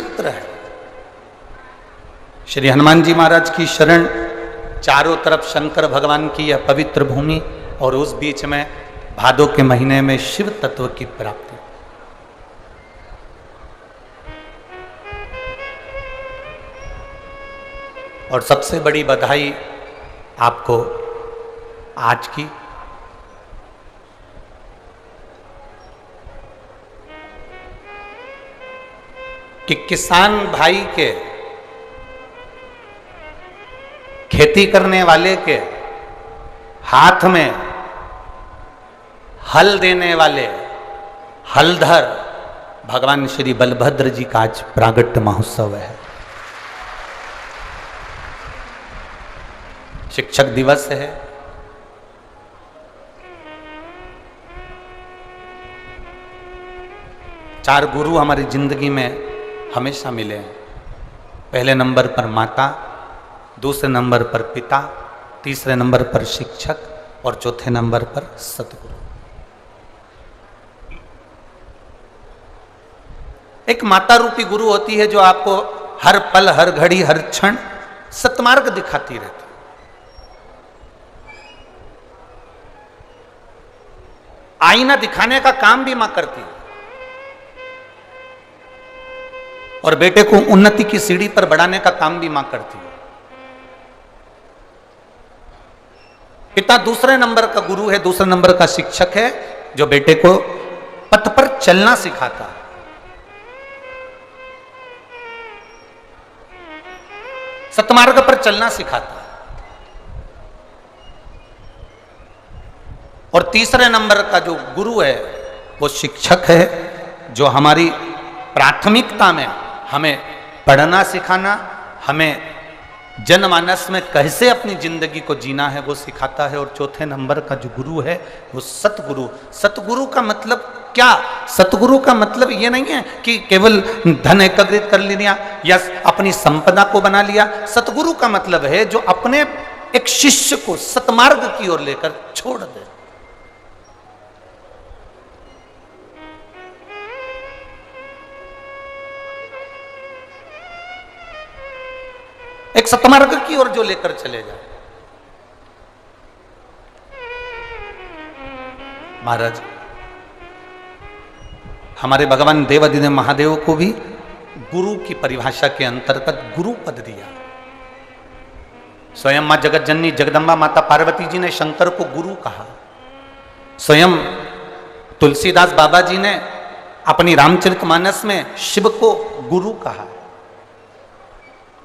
विचित्र है। श्री हनुमान जी महाराज की शरण, चारों तरफ शंकर भगवान की यह पवित्र भूमि, और उस बीच में भादो के महीने में शिव तत्व की प्राप्ति। और सबसे बड़ी बधाई आपको आज की, कि किसान भाई के, खेती करने वाले के हाथ में हल देने वाले हलधर भगवान श्री बलभद्र जी का आज प्रागट्य महोत्सव है। शिक्षक दिवस है। चार गुरु हमारी जिंदगी में हमेशा मिले हैं। पहले नंबर पर माता, दूसरे नंबर पर पिता, तीसरे नंबर पर शिक्षक और चौथे नंबर पर सतगुरु। एक माता रूपी गुरु होती है जो आपको हर पल, हर घड़ी, हर क्षण सत्मार्ग दिखाती रहती। आईना दिखाने का काम भी मां करती है और बेटे को उन्नति की सीढ़ी पर बढ़ाने का काम भी मां करती है। पिता दूसरे नंबर का गुरु है, दूसरे नंबर का शिक्षक है, जो बेटे को पथ पर चलना सिखाता है। सतमार्ग पर चलना सिखाता है। और तीसरे नंबर का जो गुरु है वो शिक्षक है, जो हमारी प्राथमिकता में हमें पढ़ना सिखाना, हमें जनमानस में कैसे अपनी जिंदगी को जीना है वो सिखाता है। और चौथे नंबर का जो गुरु है वो सतगुरु। सतगुरु का मतलब क्या? सतगुरु का मतलब ये नहीं है कि केवल धन एकत्रित कर लिया या अपनी संपदा को बना लिया। सतगुरु का मतलब है जो अपने एक शिष्य को सतमार्ग की ओर लेकर छोड़ दे। एक सतमार्ग की ओर जो लेकर चले जाए। महाराज, हमारे भगवान देवाधिदेव महादेव को भी गुरु की परिभाषा के अंतर्गत गुरु पद दिया। स्वयं मां जगत जननी जगदम्बा माता पार्वती जी ने शंकर को गुरु कहा। स्वयं तुलसीदास बाबा जी ने अपनी रामचरितमानस में शिव को गुरु कहा।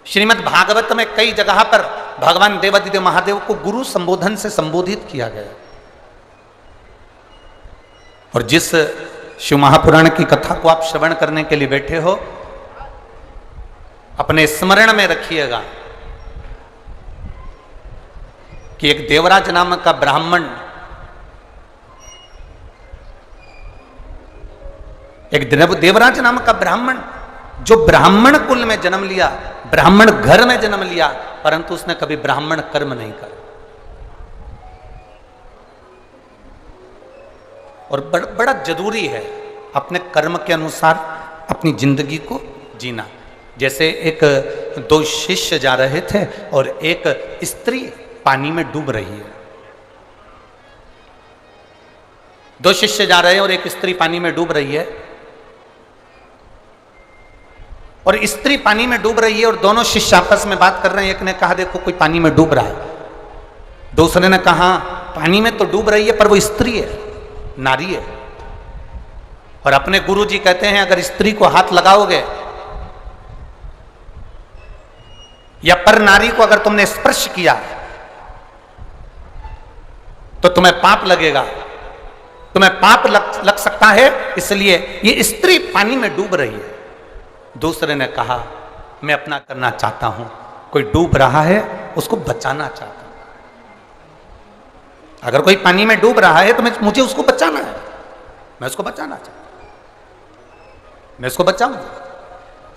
श्रीमद् भागवत में कई जगह पर भगवान देवाधिदेव महादेव को गुरु संबोधन से संबोधित किया गया। और जिस शिव महापुराण की कथा को आप श्रवण करने के लिए बैठे हो, अपने स्मरण में रखिएगा कि एक देवराज नाम का ब्राह्मण, एक देवराज नाम का ब्राह्मण जो ब्राह्मण कुल में जन्म लिया, ब्राह्मण घर में जन्म लिया, परंतु उसने कभी ब्राह्मण कर्म नहीं करा। और बड़ा जरूरी है अपने कर्म के अनुसार अपनी जिंदगी को जीना। जैसे एक दो शिष्य जा रहे थे और एक स्त्री पानी में डूब रही है। दो शिष्य जा रहे हैं और एक स्त्री पानी में डूब रही है। और स्त्री पानी में डूब रही है और दोनों शिष्य आपस में बात कर रहे हैं। एक ने कहा देखो कोई पानी में डूब रहा है। दूसरे ने कहा पानी में तो डूब रही है पर वो स्त्री है, नारी है। और अपने गुरुजी कहते हैं अगर स्त्री को हाथ लगाओगे या पर नारी को अगर तुमने स्पर्श किया तो तुम्हें पाप लगेगा, तुम्हें पाप लग सकता है, इसलिए ये स्त्री पानी में डूब रही है। दूसरे ने कहा मैं अपना करना चाहता हूं, कोई डूब रहा है उसको बचाना चाहता हूं। अगर कोई पानी में डूब रहा है तो मुझे उसको बचाना है, मैं उसको बचाना चाहता हूं, मैं उसको बचाऊंगा।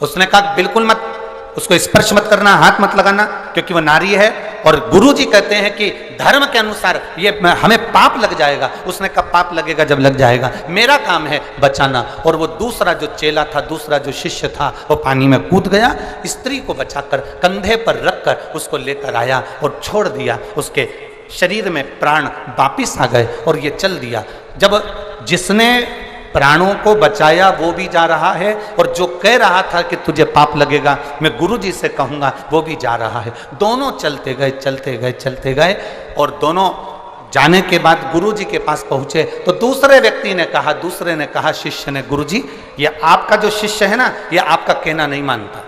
उसने कहा बिल्कुल मत, उसको स्पर्श मत करना, हाथ मत लगाना, क्योंकि वह नारी है और गुरु जी कहते हैं कि धर्म के अनुसार ये हमें पाप लग जाएगा। उसने कहा पाप लगेगा जब लग जाएगा, मेरा काम है बचाना। और वो दूसरा जो चेला था, दूसरा जो शिष्य था, वो पानी में कूद गया, स्त्री को बचाकर कंधे पर रखकर उसको लेकर आया और छोड़ दिया। उसके शरीर में प्राण वापिस आ गए और ये चल दिया। जब जिसने प्राणों को बचाया वो भी जा रहा है, और जो कह रहा था कि तुझे पाप लगेगा, मैं गुरु जी से कहूँगा, वो भी जा रहा है। दोनों चलते गए चलते गए चलते गए, और दोनों जाने के बाद गुरु जी के पास पहुँचे तो दूसरे व्यक्ति ने कहा, दूसरे ने कहा, शिष्य ने, गुरु जी ये आपका जो शिष्य है ना, ये आपका कहना नहीं मानता,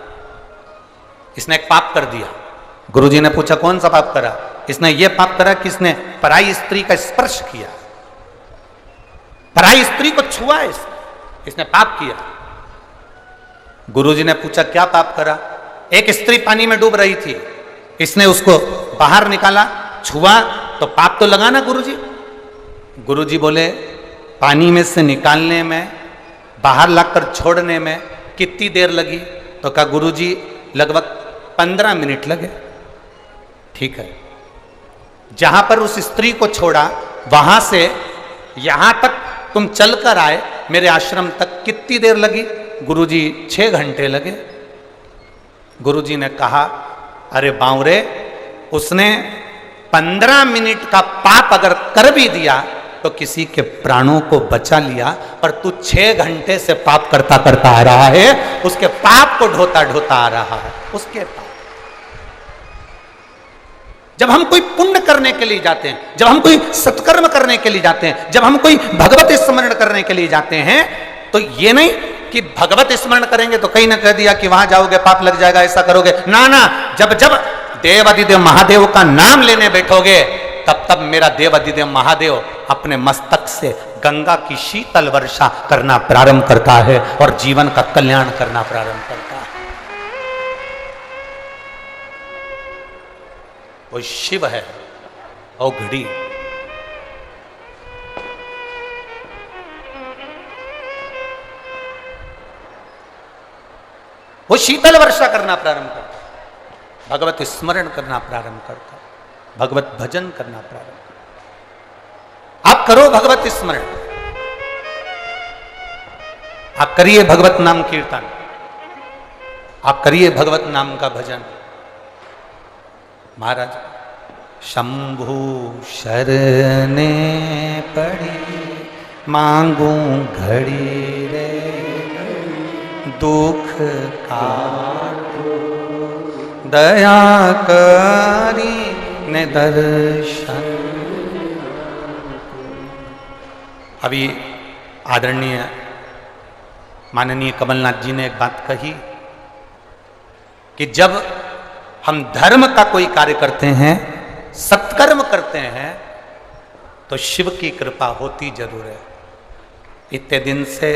इसने एक पाप कर दिया। गुरु जी ने पूछा कौन सा पाप करा? इसने ये पाप करा कि इसने पराई स्त्री का स्पर्श किया, पराई स्त्री को छुआ, इसने पाप किया। गुरुजी ने पूछा क्या पाप करा? एक स्त्री पानी में डूब रही थी, इसने उसको बाहर निकाला, छुआ, तो पाप तो लगा ना गुरुजी? गुरुजी बोले पानी में से निकालने में, बाहर लाकर छोड़ने में कितनी देर लगी? तो कहा गुरुजी लगभग 15 मिनट लगे। ठीक है, जहां पर उस स्त्री को छोड़ा वहां से यहां तक तुम चलकर आए मेरे आश्रम तक, कितनी देर लगी? गुरुजी 6 घंटे लगे। गुरुजी ने कहा अरे बावरे, उसने 15 मिनट का पाप अगर कर भी दिया तो किसी के प्राणों को बचा लिया, पर तू 6 घंटे से पाप करता करता आ रहा है, उसके पाप को ढोता ढोता आ रहा है। उसके पाप, जब हम कोई पुण्य करने के लिए जाते हैं, जब हम कोई सत्कर्म करने के लिए जाते हैं, जब हम कोई भगवत स्मरण करने के लिए जाते हैं, तो ये नहीं कि भगवत स्मरण करेंगे तो कहीं ना कह दिया कि वहां जाओगे पाप लग जाएगा, ऐसा करोगे ना ना। जब जब देव अधिदेव महादेव का नाम लेने बैठोगे, तब तब मेरा देव अधिदेव महादेव अपने मस्तक से गंगा की शीतल वर्षा करना प्रारंभ करता है और जीवन का कल्याण करना प्रारंभ करता है। वो शिव है, ओ घड़ी। वो शीतल वर्षा करना प्रारंभ करता है, भगवत स्मरण करना प्रारंभ करता है, भगवत भजन करना प्रारंभ करता है। आप करो भगवत स्मरण, आप करिए भगवत नाम कीर्तन, आप करिए भगवत नाम का भजन। महाराज शंभु शरणे पड़ी मांगू घड़ी रे, दुख काटो दया करी ने दर्शन। अभी आदरणीय माननीय कमलनाथ जी ने एक बात कही कि जब हम धर्म का कोई कार्य करते हैं, सत्कर्म करते हैं, तो शिव की कृपा होती जरूर है। इतने दिन से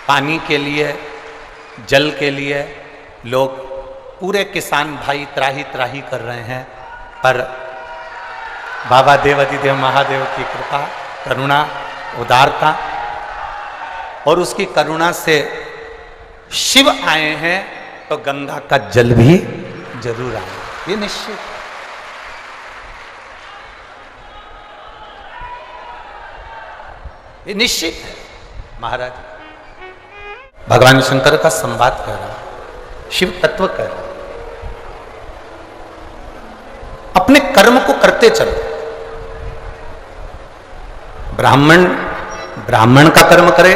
पानी के लिए, जल के लिए लोग, पूरे किसान भाई त्राही त्राही कर रहे हैं, पर बाबा देव अधिदेव महादेव की कृपा, करुणा, उदारता और उसकी करुणा से शिव आए हैं, तो गंगा का जल भी जरूर आए, ये निश्चित। ये निश्चित है। महाराज भगवान शंकर का संवाद कर रहा, शिव तत्व कर रहा, अपने कर्म को करते चलो। ब्राह्मण ब्राह्मण का कर्म करे,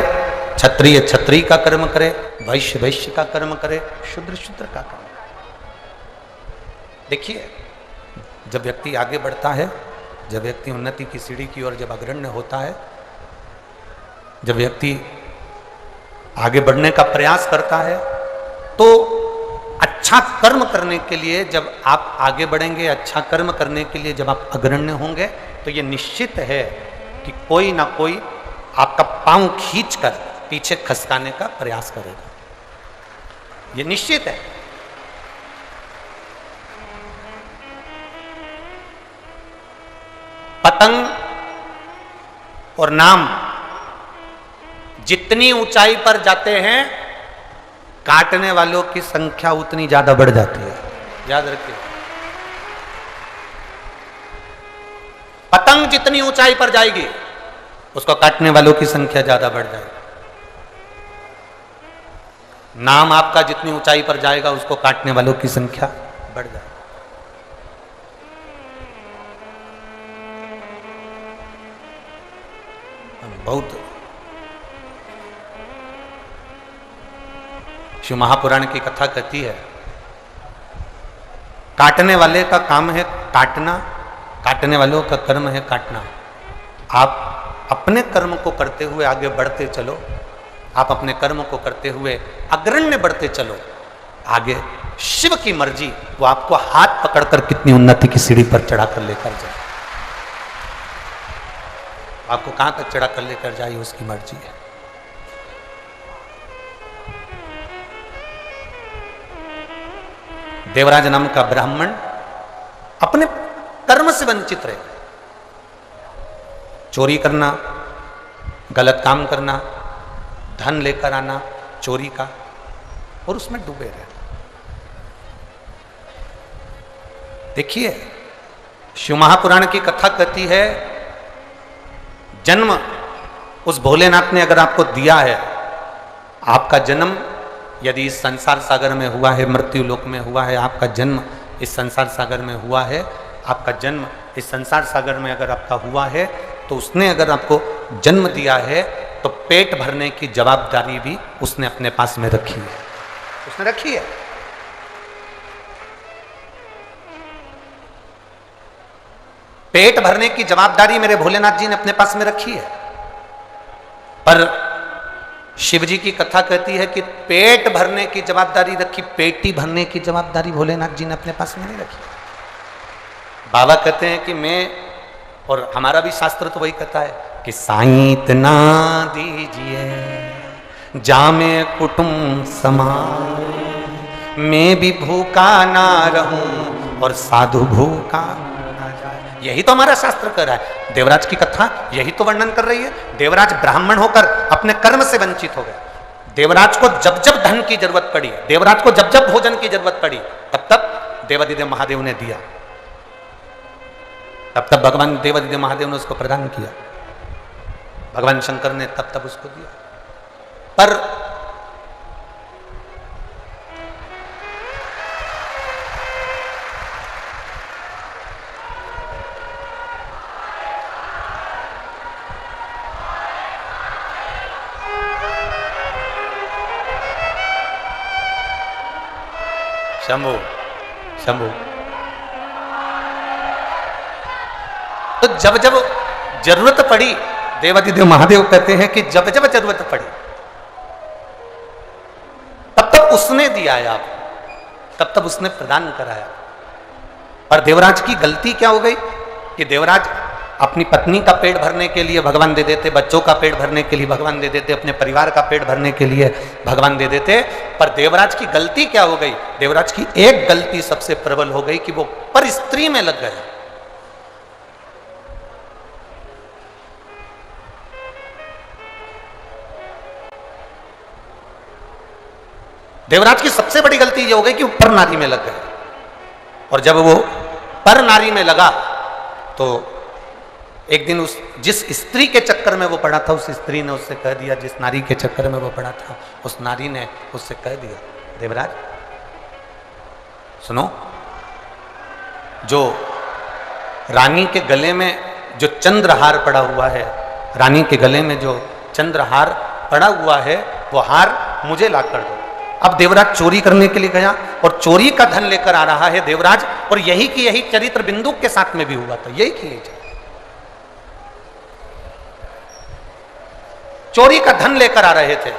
क्षत्रिय क्षत्रिय का कर्म करे, वैश्य वैश्य का कर्म करे, शूद्र शूद्र का कर्म। देखिए, जब व्यक्ति आगे बढ़ता है, जब व्यक्ति उन्नति की सीढ़ी की ओर जब अग्रण्य होता है, जब व्यक्ति आगे बढ़ने का प्रयास करता है, तो अच्छा कर्म करने के लिए जब आप आगे बढ़ेंगे, अच्छा कर्म करने के लिए जब आप अग्रण्य होंगे, तो ये निश्चित है कि कोई ना कोई आपका पांव खींचकर पीछे खसकाने का प्रयास करेगा। ये निश्चित है। पतंग और नाम जितनी ऊंचाई पर जाते हैं, काटने वालों की संख्या उतनी ज्यादा बढ़ जाती है। याद रखिए, पतंग जितनी ऊंचाई पर जाएगी उसको काटने वालों की संख्या ज्यादा बढ़ जाएगी। नाम आपका जितनी ऊंचाई पर जाएगा उसको काटने वालों की संख्या बढ़ जाएगी। बहुत शिव महापुराण की कथा कहती है, काटने वाले का काम है काटना, काटने वालों का कर्म है काटना। आप अपने कर्म को करते हुए आगे बढ़ते चलो, आप अपने कर्म को करते हुए अग्रण्य बढ़ते चलो। आगे शिव की मर्जी, वो आपको हाथ पकड़कर कितनी उन्नति की सीढ़ी पर चढ़ाकर लेकर जाए, आपको कहां तक चढ़ाकर लेकर जाए उसकी मर्जी है। देवराज नाम का ब्राह्मण अपने कर्म से वंचित रहे, चोरी करना, गलत काम करना, धन लेकर आना चोरी का, और उसमें डूबे रहे। देखिए शिव महापुराण की कथा कहती है, जन्म उस भोलेनाथ ने अगर आपको दिया है, आपका जन्म यदि इस संसार सागर में हुआ है, मृत्यु लोक में हुआ है, आपका जन्म इस संसार सागर में हुआ है, आपका जन्म इस संसार सागर में अगर आपका हुआ है, तो उसने अगर आपको जन्म दिया है तो पेट भरने की जवाबदारी भी उसने अपने पास में रखी है, उसने रखी है। पेट भरने की जवाबदारी मेरे भोलेनाथ जी ने अपने पास में रखी है। पर शिव जी की कथा कहती है कि पेट भरने की जवाबदारी रखी, पेटी भरने की जवाबदारी भोलेनाथ जी ने अपने पास में नहीं रखी। बाबा कहते हैं कि मैं, और हमारा भी शास्त्र तो वही कहता है कि साईं इतना दीजिए जामे कुटुंब समान, मैं भी भूखा ना रहूं और साधु भूखा ना जाए। यही तो हमारा शास्त्र कह रहा है। देवराज की कथा यही तो वर्णन कर रही है। देवराज ब्राह्मण होकर अपने कर्म से वंचित हो गया। देवराज को जब जब धन की जरूरत पड़ी, देवराज को जब जब भोजन की जरूरत पड़ी, तब तब देवादिदेव महादेव ने दिया, तब तब भगवान देवादिदेव महादेव ने उसको प्रदान किया, भगवान शंकर ने तब तब उसको दिया। पर शंभू शंभू तो जब जब जरूरत पड़ी, देवादिदेव महादेव कहते हैं कि जब जब जरूरत पड़ी तब तब उसने दिया है आपको, तब तब उसने प्रदान कराया। पर देवराज की गलती क्या हो गई कि देवराज अपनी पत्नी का पेट भरने के लिए भगवान दे देते, बच्चों का पेट भरने के लिए भगवान दे देते, अपने परिवार का पेट भरने के लिए भगवान दे देते। पर देवराज की गलती क्या हो गई? देवराज की एक गलती सबसे प्रबल हो गई कि वो पर स्त्री में लग गए। देवराज की सबसे बड़ी गलती ये हो गई कि वो पर नारी में लग गए। और जब वो पर नारी में लगा तो एक दिन उस जिस स्त्री के चक्कर में वो पड़ा था, उस स्त्री ने उससे कह दिया, जिस नारी के चक्कर में वो पड़ा था उस नारी ने उससे कह दिया, देवराज सुनो, जो रानी के गले में जो चंद्रहार पड़ा हुआ है, रानी के गले में जो चंद्रहार पड़ा हुआ है, वो हार मुझे ला कर दो। अब देवराज चोरी करने के लिए गया और चोरी का धन लेकर आ रहा है देवराज, और यही की यही चरित्र बिंदु के साथ में भी हुआ था, यही की यही चोरी का धन लेकर आ रहे थे।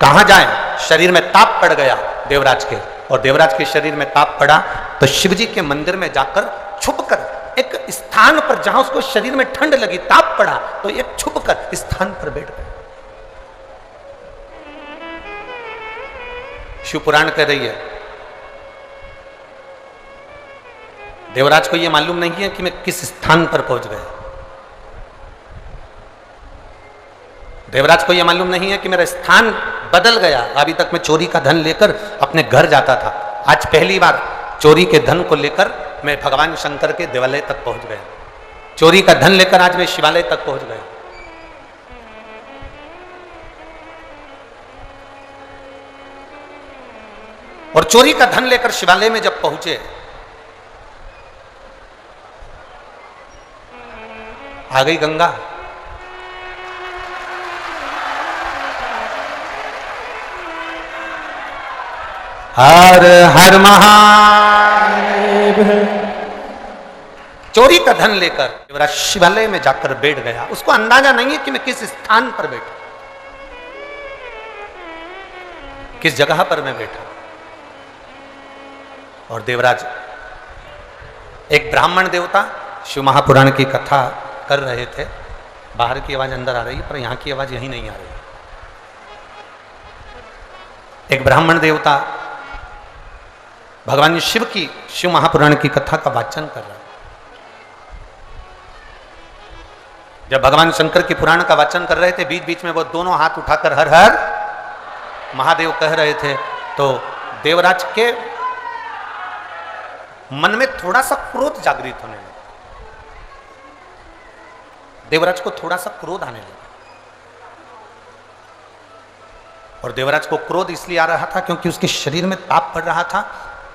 कहां जाएं? शरीर में ताप पड़ गया देवराज के, और देवराज के शरीर में ताप पड़ा तो शिवजी के मंदिर में जाकर छुपकर एक स्थान पर, जहां उसको शरीर में ठंड लगी, ताप पड़ा, तो एक छुपकर स्थान पर बैठ गए। शिव पुराण कह रही है, देवराज को यह मालूम नहीं है कि मैं किस स्थान पर पहुंच गया। देवराज को यह मालूम नहीं है कि मेरा स्थान बदल गया। अभी तक मैं चोरी का धन लेकर अपने घर जाता था, आज पहली बार चोरी के धन को लेकर मैं भगवान शंकर के देवालय तक पहुंच गया, चोरी का धन लेकर आज मैं शिवालय तक पहुंच गया। और चोरी का धन लेकर शिवालय में जब पहुंचे, आ गई गंगा, हर हर महादेव। चोरी का धन लेकर देवराज शिवालय में जाकर बैठ गया। उसको अंदाजा नहीं है कि मैं किस स्थान पर बैठा, किस जगह पर मैं बैठा। और देवराज एक ब्राह्मण देवता शिव महापुराण की कथा कर रहे थे। बाहर की आवाज अंदर आ रही है, पर यहां की आवाज यहीं नहीं आ रही। एक ब्राह्मण देवता भगवान शिव की शिव महापुराण की कथा का वाचन कर रहा है। जब भगवान शंकर की पुराण का वाचन कर रहे थे, बीच बीच में वो दोनों हाथ उठाकर हर हर महादेव कह रहे थे, तो देवराज के मन में थोड़ा सा क्रोध जागृत होने लगा। देवराज को थोड़ा सा क्रोध आने लगा। और देवराज को क्रोध इसलिए आ रहा था क्योंकि उसके शरीर में ताप पड़ रहा था,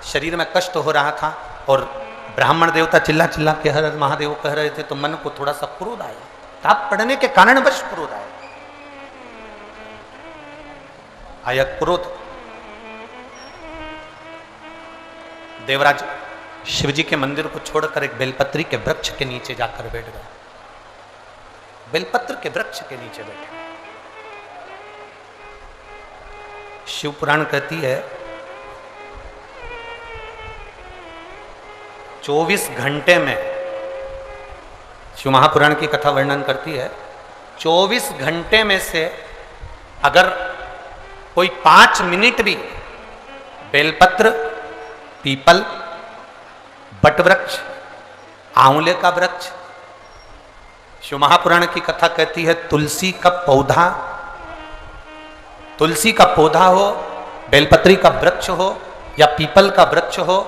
शरीर में कष्ट हो रहा था। और ब्राह्मण देवता चिल्ला चिल्ला के हर हर महादेव कह रहे थे, तो मन को थोड़ा सा क्रोध आया। ताप पड़ने के कारणवश क्रोध आया क्रोध। देवराज शिवजी के मंदिर को छोड़कर एक बेलपत्री के वृक्ष के नीचे जाकर बैठ गए। बेलपत्र के वृक्ष के नीचे बैठे। शिव पुराण कहती है 24 घंटे में, शिव महापुराण की कथा वर्णन करती है 24 घंटे में से अगर कोई 5 मिनट भी बेलपत्र, पीपल, बटवृक्ष, आंवले का वृक्ष, शिव महापुराण की कथा कहती है तुलसी का पौधा, तुलसी का पौधा हो, बेलपत्री का वृक्ष हो, या पीपल का वृक्ष हो,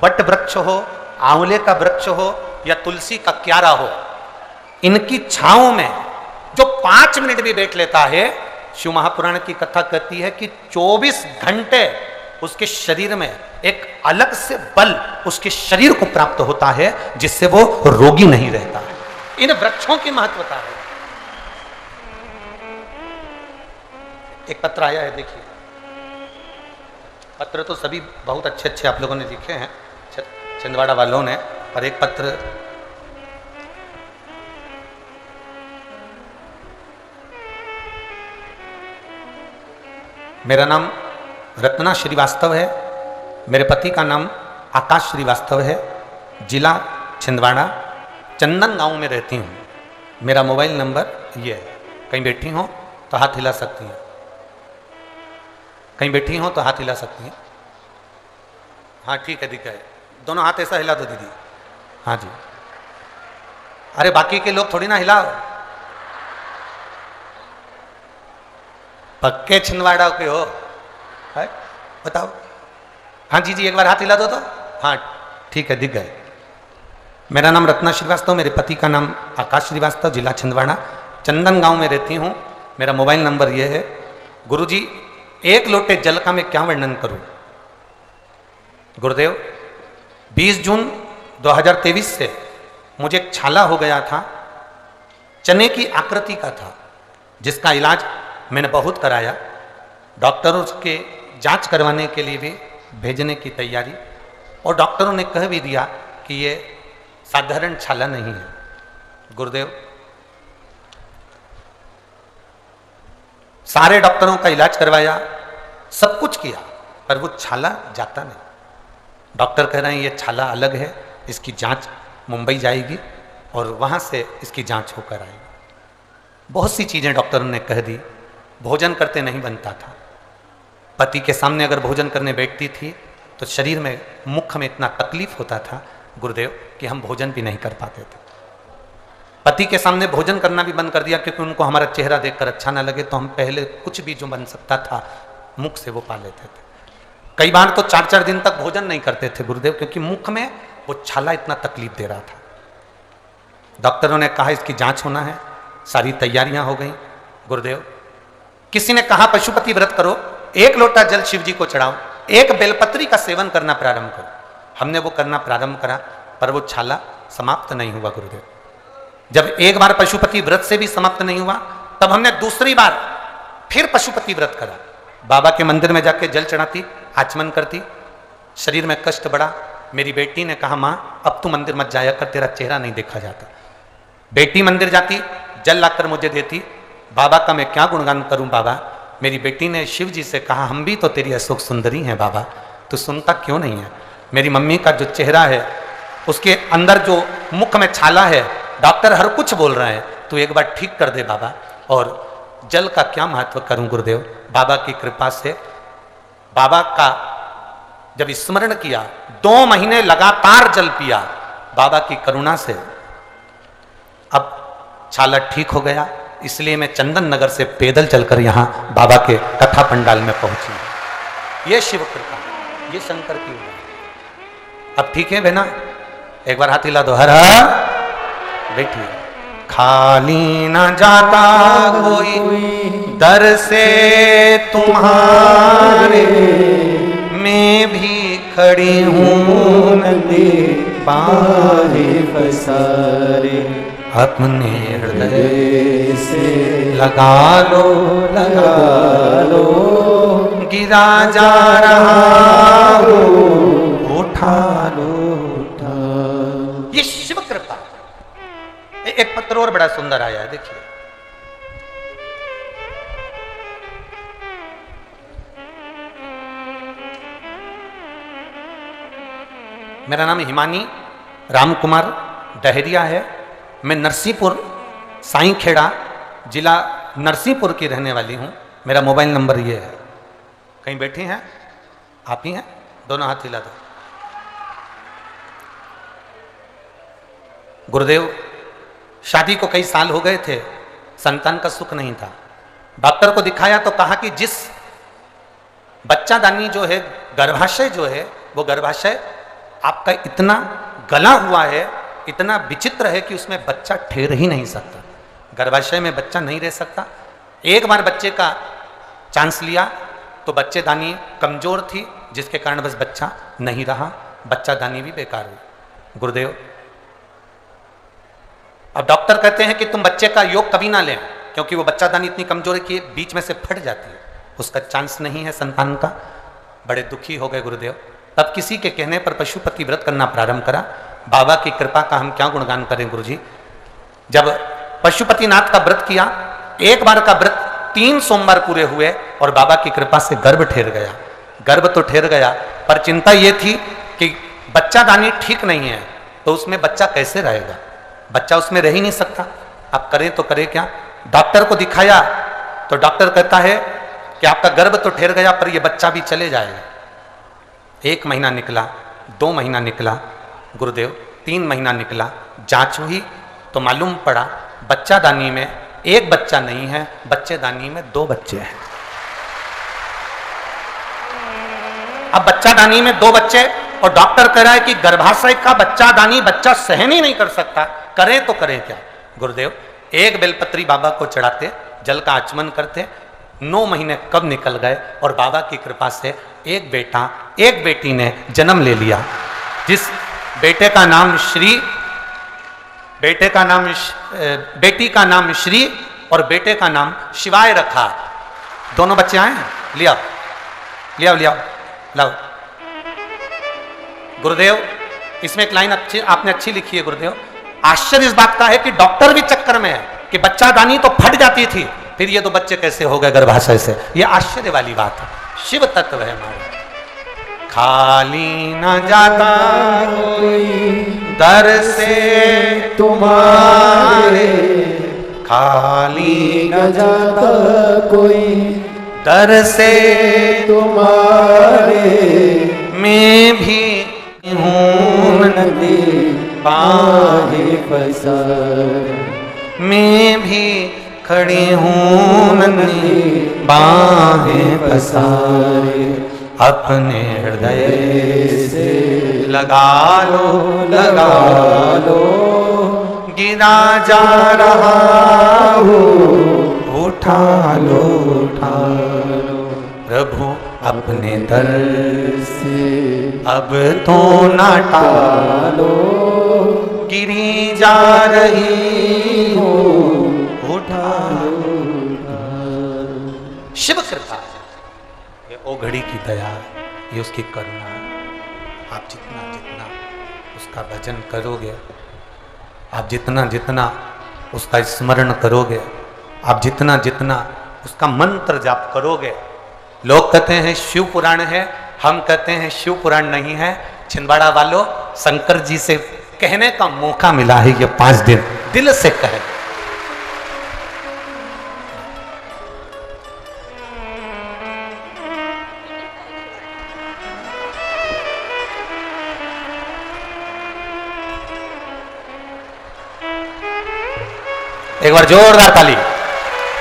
बट वृक्ष हो, आंवले का वृक्ष हो, या तुलसी का क्यारा हो, इनकी छांव में जो 5 मिनट भी बैठ लेता है, शिव महापुराण की कथा कहती है कि 24 घंटे उसके शरीर में एक अलग से बल उसके शरीर को प्राप्त होता है, जिससे वो रोगी नहीं रहता है। इन वृक्षों की महत्वता है। एक पत्र आया है, देखिए। पत्र तो सभी बहुत अच्छे अच्छे आप लोगों ने लिखे हैं, छिंदवाड़ा वालों ने, पर एक पत्र मेरा नाम रत्ना श्रीवास्तव है, मेरे पति का नाम आकाश श्रीवास्तव है, जिला छिंदवाड़ा, चंदन गांव में रहती हूँ। मेरा मोबाइल नंबर ये है। कहीं बैठी हो तो हाथ हिला सकती हैं, कहीं बैठी हो तो हाथ हिला सकती हैं। हाँ ठीक है, दिखा है। दोनों हाथ ऐसा हिला दो दीदी। हाँ जी। अरे बाकी के लोग थोड़ी ना हिलाओ, पक्के छिंदवाड़ा के हो, है? बताओ। हाँ जी जी, एक बार हाथ हिला दो तो। हाँ ठीक है, दिख गए। मेरा नाम रत्ना श्रीवास्तव, मेरे पति का नाम आकाश श्रीवास्तव, जिला छिंदवाड़ा, चंदन गांव में रहती हूँ। मेरा मोबाइल नंबर ये है। गुरुजी, 1 लोटे जल का मैं क्या वर्णन करूं? गुरुदेव, 20 जून 2023 से मुझे एक छाला हो गया था, चने की आकृति का था, जिसका इलाज मैंने बहुत कराया। डॉक्टरों के जांच करवाने के लिए भी भेजने की तैयारी, और डॉक्टरों ने कह भी दिया कि ये साधारण छाला नहीं है। गुरुदेव, सारे डॉक्टरों का इलाज करवाया, सब कुछ किया, पर वो छाला जाता नहीं। डॉक्टर कह रहे हैं ये छाला अलग है, इसकी जांच मुंबई जाएगी और वहाँ से इसकी जांच होकर आएगी। बहुत सी चीज़ें डॉक्टरों ने कह दी। भोजन करते नहीं बनता था। पति के सामने अगर भोजन करने बैठती थी तो शरीर में, मुख में इतना तकलीफ होता था गुरुदेव कि हम भोजन भी नहीं कर पाते थे। पति के सामने भोजन करना भी बंद कर दिया क्योंकि उनको हमारा चेहरा देखकर अच्छा ना लगे, तो हम पहले कुछ भी जो बन सकता था मुख से वो पा लेते थे। कई बार तो 4-4 दिन तक भोजन नहीं करते थे गुरुदेव, क्योंकि मुख में वो छाला इतना तकलीफ दे रहा था। डॉक्टरों ने कहा इसकी जांच होना है, सारी तैयारियां हो गई। गुरुदेव किसी ने कहा पशुपति व्रत करो, 1 लोटा जल शिव जी को चढ़ाओ, 1 बेलपत्री का सेवन करना प्रारंभ करो। हमने वो करना प्रारंभ करा, पर वो छाला समाप्त नहीं हुआ गुरुदेव। जब एक बार पशुपति व्रत से भी समाप्त नहीं हुआ, तब हमने दूसरी बार फिर पशुपति व्रत करा। बाबा के मंदिर में जाके जल चढ़ाती, आचमन करती, शरीर में कष्ट बढ़ा। मेरी बेटी ने कहा माँ अब तू मंदिर मत जाया कर, तेरा चेहरा नहीं देखा जाता। बेटी मंदिर जाती, जल लाकर मुझे देती। बाबा का मैं क्या गुणगान करूं बाबा। मेरी बेटी ने शिव जी से कहा हम भी तो तेरी अशोक सुंदरी हैं बाबा, तू सुनता क्यों नहीं है। मेरी मम्मी का जो चेहरा है, उसके अंदर जो मुख में छाला है, डॉक्टर हर कुछ बोल रहे हैं, तू एक बार ठीक कर दे बाबा। और जल का क्या महत्व करूं गुरुदेव। बाबा की कृपा से बाबा का जब स्मरण किया, 2 महीने लगातार जल पिया, बाबा की करुणा से अब छाला ठीक हो गया। इसलिए मैं चंदन नगर से पैदल चलकर यहाँ बाबा के कथा पंडाल में पहुंची। ये शिव कृपा, ये शंकर की उदाहरण। अब ठीक है बहना, एक बार हाथ हिला दो। हर हर। बैठिए। खाली न जाता कोई दर से तुम्हारे, मैं भी खड़ी हूँ नदी पारे पसारे। अपने हृदय से लगा लो गिरा जा रहा हो, उठा लो उठा। ये शिव कृपा। एक पत्र और बड़ा सुंदर आया है, देखिए। मेरा नाम हिमानी राम कुमार डहरिया है। मैं नरसिंहपुर साईं खेड़ा जिला नरसिंहपुर की रहने वाली हूं। मेरा मोबाइल नंबर ये है। कहीं बैठे हैं आप ही हैं, दोनों हाथ हिला दो। गुरुदेव शादी को कई साल हो गए थे, संतान का सुख नहीं था। डॉक्टर को दिखाया तो कहा कि जिस बच्चादानी जो है, गर्भाशय जो है, वो गर्भाशय आपका इतना गला हुआ है, इतना विचित्र है कि उसमें बच्चा ठहर ही नहीं सकता। गर्भाशय में बच्चा नहीं रह सकता। एक बार बच्चे का चांस लिया तो बच्चेदानी कमजोर थी, जिसके कारण बस बच्चा नहीं रहा, बच्चादानी भी बेकार हुई। गुरुदेव अब डॉक्टर कहते हैं कि तुम बच्चे का योग कभी ना लें, क्योंकि वो बच्चादानी इतनी कमजोर है कि बीच में से फट जाती है, उसका चांस नहीं है संतान का। बड़े दुखी हो गए गुरुदेव। तब किसी के कहने पर पशुपति व्रत करना प्रारंभ करा। बाबा की कृपा का हम क्या गुणगान करें गुरुजी। जब पशुपतिनाथ का व्रत किया, एक बार का व्रत 3 सोमवार पूरे हुए और बाबा की कृपा से गर्भ ठहर गया। गर्भ तो ठहर गया, पर चिंता यह थी कि बच्चादानी ठीक नहीं है, तो उसमें बच्चा कैसे रहेगा। बच्चा उसमें रह ही नहीं सकता। अब करें तो करें क्या। डॉक्टर को दिखाया तो डॉक्टर कहता है कि आपका गर्भ तो ठहर गया, पर यह बच्चा भी चले जाएगा। 1 महीना निकला, 2 महीना निकला गुरुदेव, 3 महीना निकला। जांच हुई तो मालूम पड़ा बच्चादानी में 1 बच्चा नहीं है, बच्चेदानी में 2 बच्चे हैं। अब बच्चादानी में 2 बच्चे, और डॉक्टर कह रहा है कि गर्भाशय का बच्चादानी बच्चा सहन ही नहीं कर सकता, करें तो करें क्या। गुरुदेव 1 बेलपत्री बाबा को चढ़ाते, जल का आचमन करते। 9 महीने कब निकल गए और बाबा की कृपा से 1 बेटा 1 बेटी ने जन्म ले लिया। जिस बेटे का नाम बेटी का नाम श्री और बेटे का नाम शिवाय रखा। दोनों बच्चे आए हैं, लिया लाओ। गुरुदेव इसमें एक लाइन आपने अच्छी लिखी है गुरुदेव। आश्चर्य इस बात का है कि डॉक्टर भी चक्कर में है कि बच्चादानी तो फट जाती थी, फिर ये तो बच्चे कैसे हो गए गर्भाशय से। ये आश्चर्य वाली बात है, शिव तत्व है हमारा। खाली न जाता कोई दर से तुम्हारे, खाली न जाता कोई दर से तुम्हारे, मैं भी हूँ नदी बाहे पसारे, मैं भी खड़ी हूँ नदी बाहे पसारे। अपने हृदय से लगा लो, लगा लो, गिरा जा रहा हो, उठा लो, उठा लो, प्रभु अपने दर से अब तो ना टालो, गिरी जा रही हो, उठा लो। शिव कृपा, ये ओ घड़ी की दया, ये उसकी करुणा। आप जितना जितना उसका भजन करोगे, आप जितना जितना उसका स्मरण करोगे, आप जितना जितना उसका मंत्र जाप करोगे। लोग कहते हैं शिव पुराण है, हम कहते हैं शिव पुराण नहीं है। छिंदवाड़ा वालों, शंकर जी से कहने का मौका मिला है, ये 5 दिन दिल से कहे। एक बार जोरदार ताली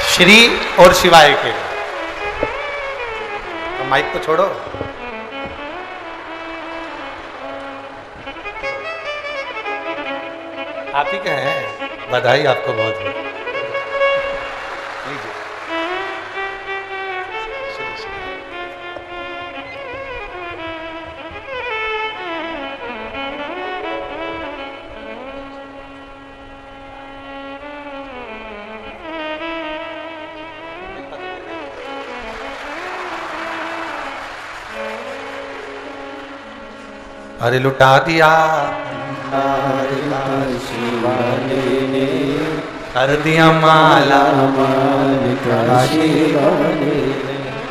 श्री और शिवाय के लिए। तो माइक को छोड़ो। आप ही के हैं, बधाई आपको बहुत बहुत। लीजिए। अरे लुटा दिया ने कर दिया माला,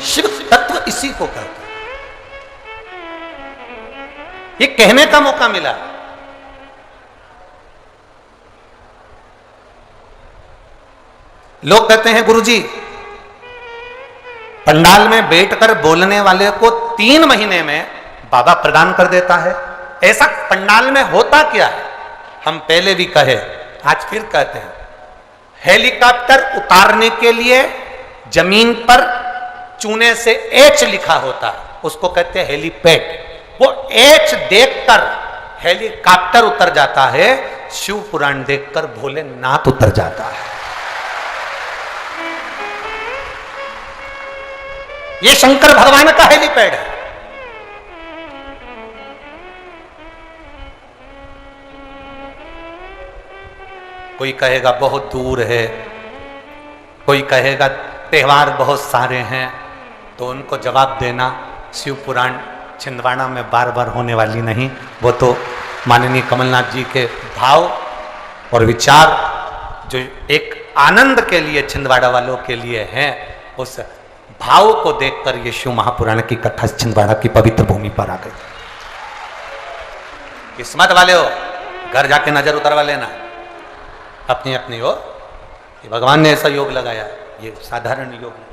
शिव तत्व इसी को कहते हैं। ये कहने का मौका मिला। लोग कहते हैं गुरुजी, पंडाल में बैठकर बोलने वाले को 3 महीने में बाबा प्रदान कर देता है। ऐसा पंडाल में होता क्या है? हम पहले भी कहे, आज फिर कहते हैं। हेलीकॉप्टर उतारने के लिए जमीन पर चूने से एच लिखा होता है, उसको कहते हैं हेलीपैड। वो एच देखकर हेलीकॉप्टर उतर जाता है, शिव पुराण देखकर भोलेनाथ उतर जाता है। ये शंकर भगवान का हेलीपैड है। कोई कहेगा बहुत दूर है, कोई कहेगा त्यौहार बहुत सारे हैं, तो उनको जवाब देना, शिव पुराण छिंदवाड़ा में बार बार होने वाली नहीं। वो तो माननीय कमलनाथ जी के भाव और विचार जो एक आनंद के लिए छिंदवाड़ा वालों के लिए हैं, उस भाव को देखकर ये शिव महापुराण की कथा छिंदवाड़ा की पवित्र भूमि पर आ गई। किस्मत वाले हो, घर जाके नजर उतरवा लेना अपनी अपनी हो। ये भगवान ने ऐसा योग लगाया, ये साधारण योग नहीं।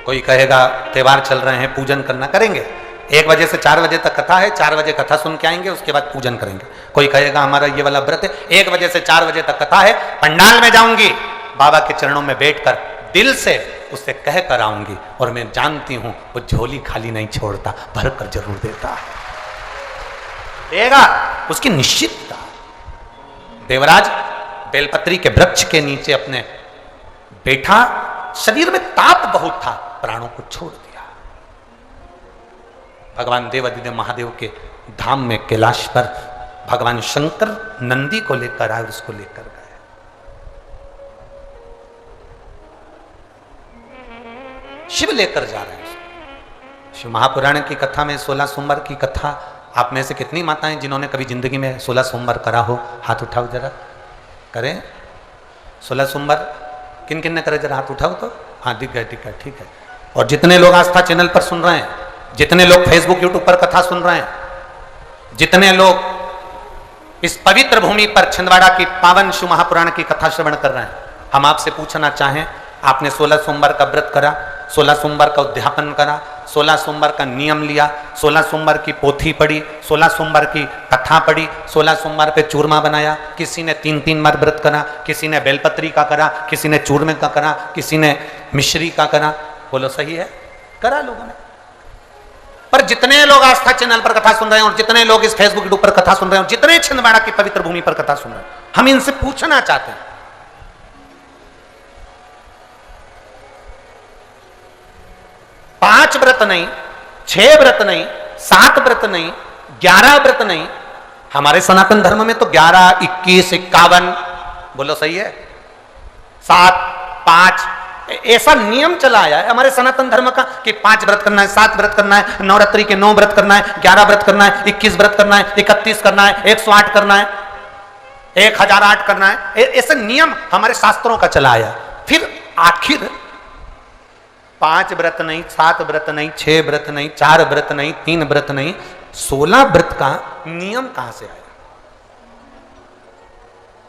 कोई कहेगा त्योहार चल रहे हैं, पूजन करना, करेंगे। 1 बजे से 4 बजे तक कथा है, 4 बजे कथा सुन के आएंगे, उसके बाद पूजन करेंगे। कोई कहेगा हमारा ये वाला व्रत है, 1 बजे से 4 बजे तक कथा है, पंडाल में जाऊंगी, बाबा के चरणों में बैठकर दिल से उससे कह कर आऊंगी, और मैं जानती हूं वो झोली खाली नहीं छोड़ता, भर कर जरूर देता है, देगा, उसकी निश्चितता। देवराज बेलपत्री के वृक्ष के नीचे अपने बैठा, शरीर में ताप बहुत था, प्राणों को छोड़ दिया। भगवान देवादिदेव महादेव के धाम में कैलाश पर भगवान शंकर नंदी को लेकर आए, उसको लेकर गए। शिव लेकर जा रहे हैं। शिव महापुराण की कथा में 16 सोमवार की कथा, आप में से कितनी माताएं जिन्होंने कभी जिंदगी में 16 सोमवार करा हो, हाथ उठाओ जरा। करें 16 सोमवार? किन किन ने करे जरा हाथ उठाओ तो। हाँ दिख गए, ठीक है, ठीक है। और जितने लोग आस्था चैनल पर सुन रहे हैं, जितने लोग फेसबुक यूट्यूब पर कथा सुन रहे हैं, जितने लोग इस पवित्र भूमि पर छिंदवाड़ा की पावन शिव महापुराण की कथा श्रवण कर रहे हैं, हम आपसे पूछना चाहें, आपने 16 सोमवार का व्रत करा, 16 सोमवार का उद्यापन करा, 16 सोमवार का नियम लिया, 16 सोमवार की पोथी पढ़ी, 16 सोमवार की कथा पढ़ी, 16 सोमवार पे चूरमा बनाया। किसी ने 3-3 बार व्रत करा, किसी ने बेलपत्री का करा, किसी ने चूरमे का करा, किसी ने मिश्री का करा। बोलो सही है, करा लोगों ने। पर जितने लोग आस्था चैनल पर कथा सुन रहे हैं और जितने लोग इस फेसबुक यूट्यूब पर कथा सुन रहे हैं और जितने छिंदवाड़ा की पवित्र भूमि पर कथा सुन रहे हैं, हम इनसे पूछना चाहते हैं, 5 व्रत नहीं, 6 व्रत नहीं, 7 व्रत नहीं, 11 व्रत नहीं। हमारे सनातन धर्म में तो 11, 21, 51, बोलो सही है, 7, 5 ऐसा नियम चला आया है हमारे सनातन धर्म का कि 5 व्रत करना है, 7 व्रत करना है, नवरात्रि के 9 व्रत करना है, 11 व्रत करना है, 21 व्रत करना है, 31 करना है, 108 करना है, 1008 करना है। ऐसे नियम हमारे शास्त्रों का चला आया। फिर आखिर 5 व्रत नहीं, 7 व्रत नहीं, 6 व्रत नहीं, 4 व्रत नहीं, 3 व्रत नहीं, 16 व्रत का नियम कहां से आया?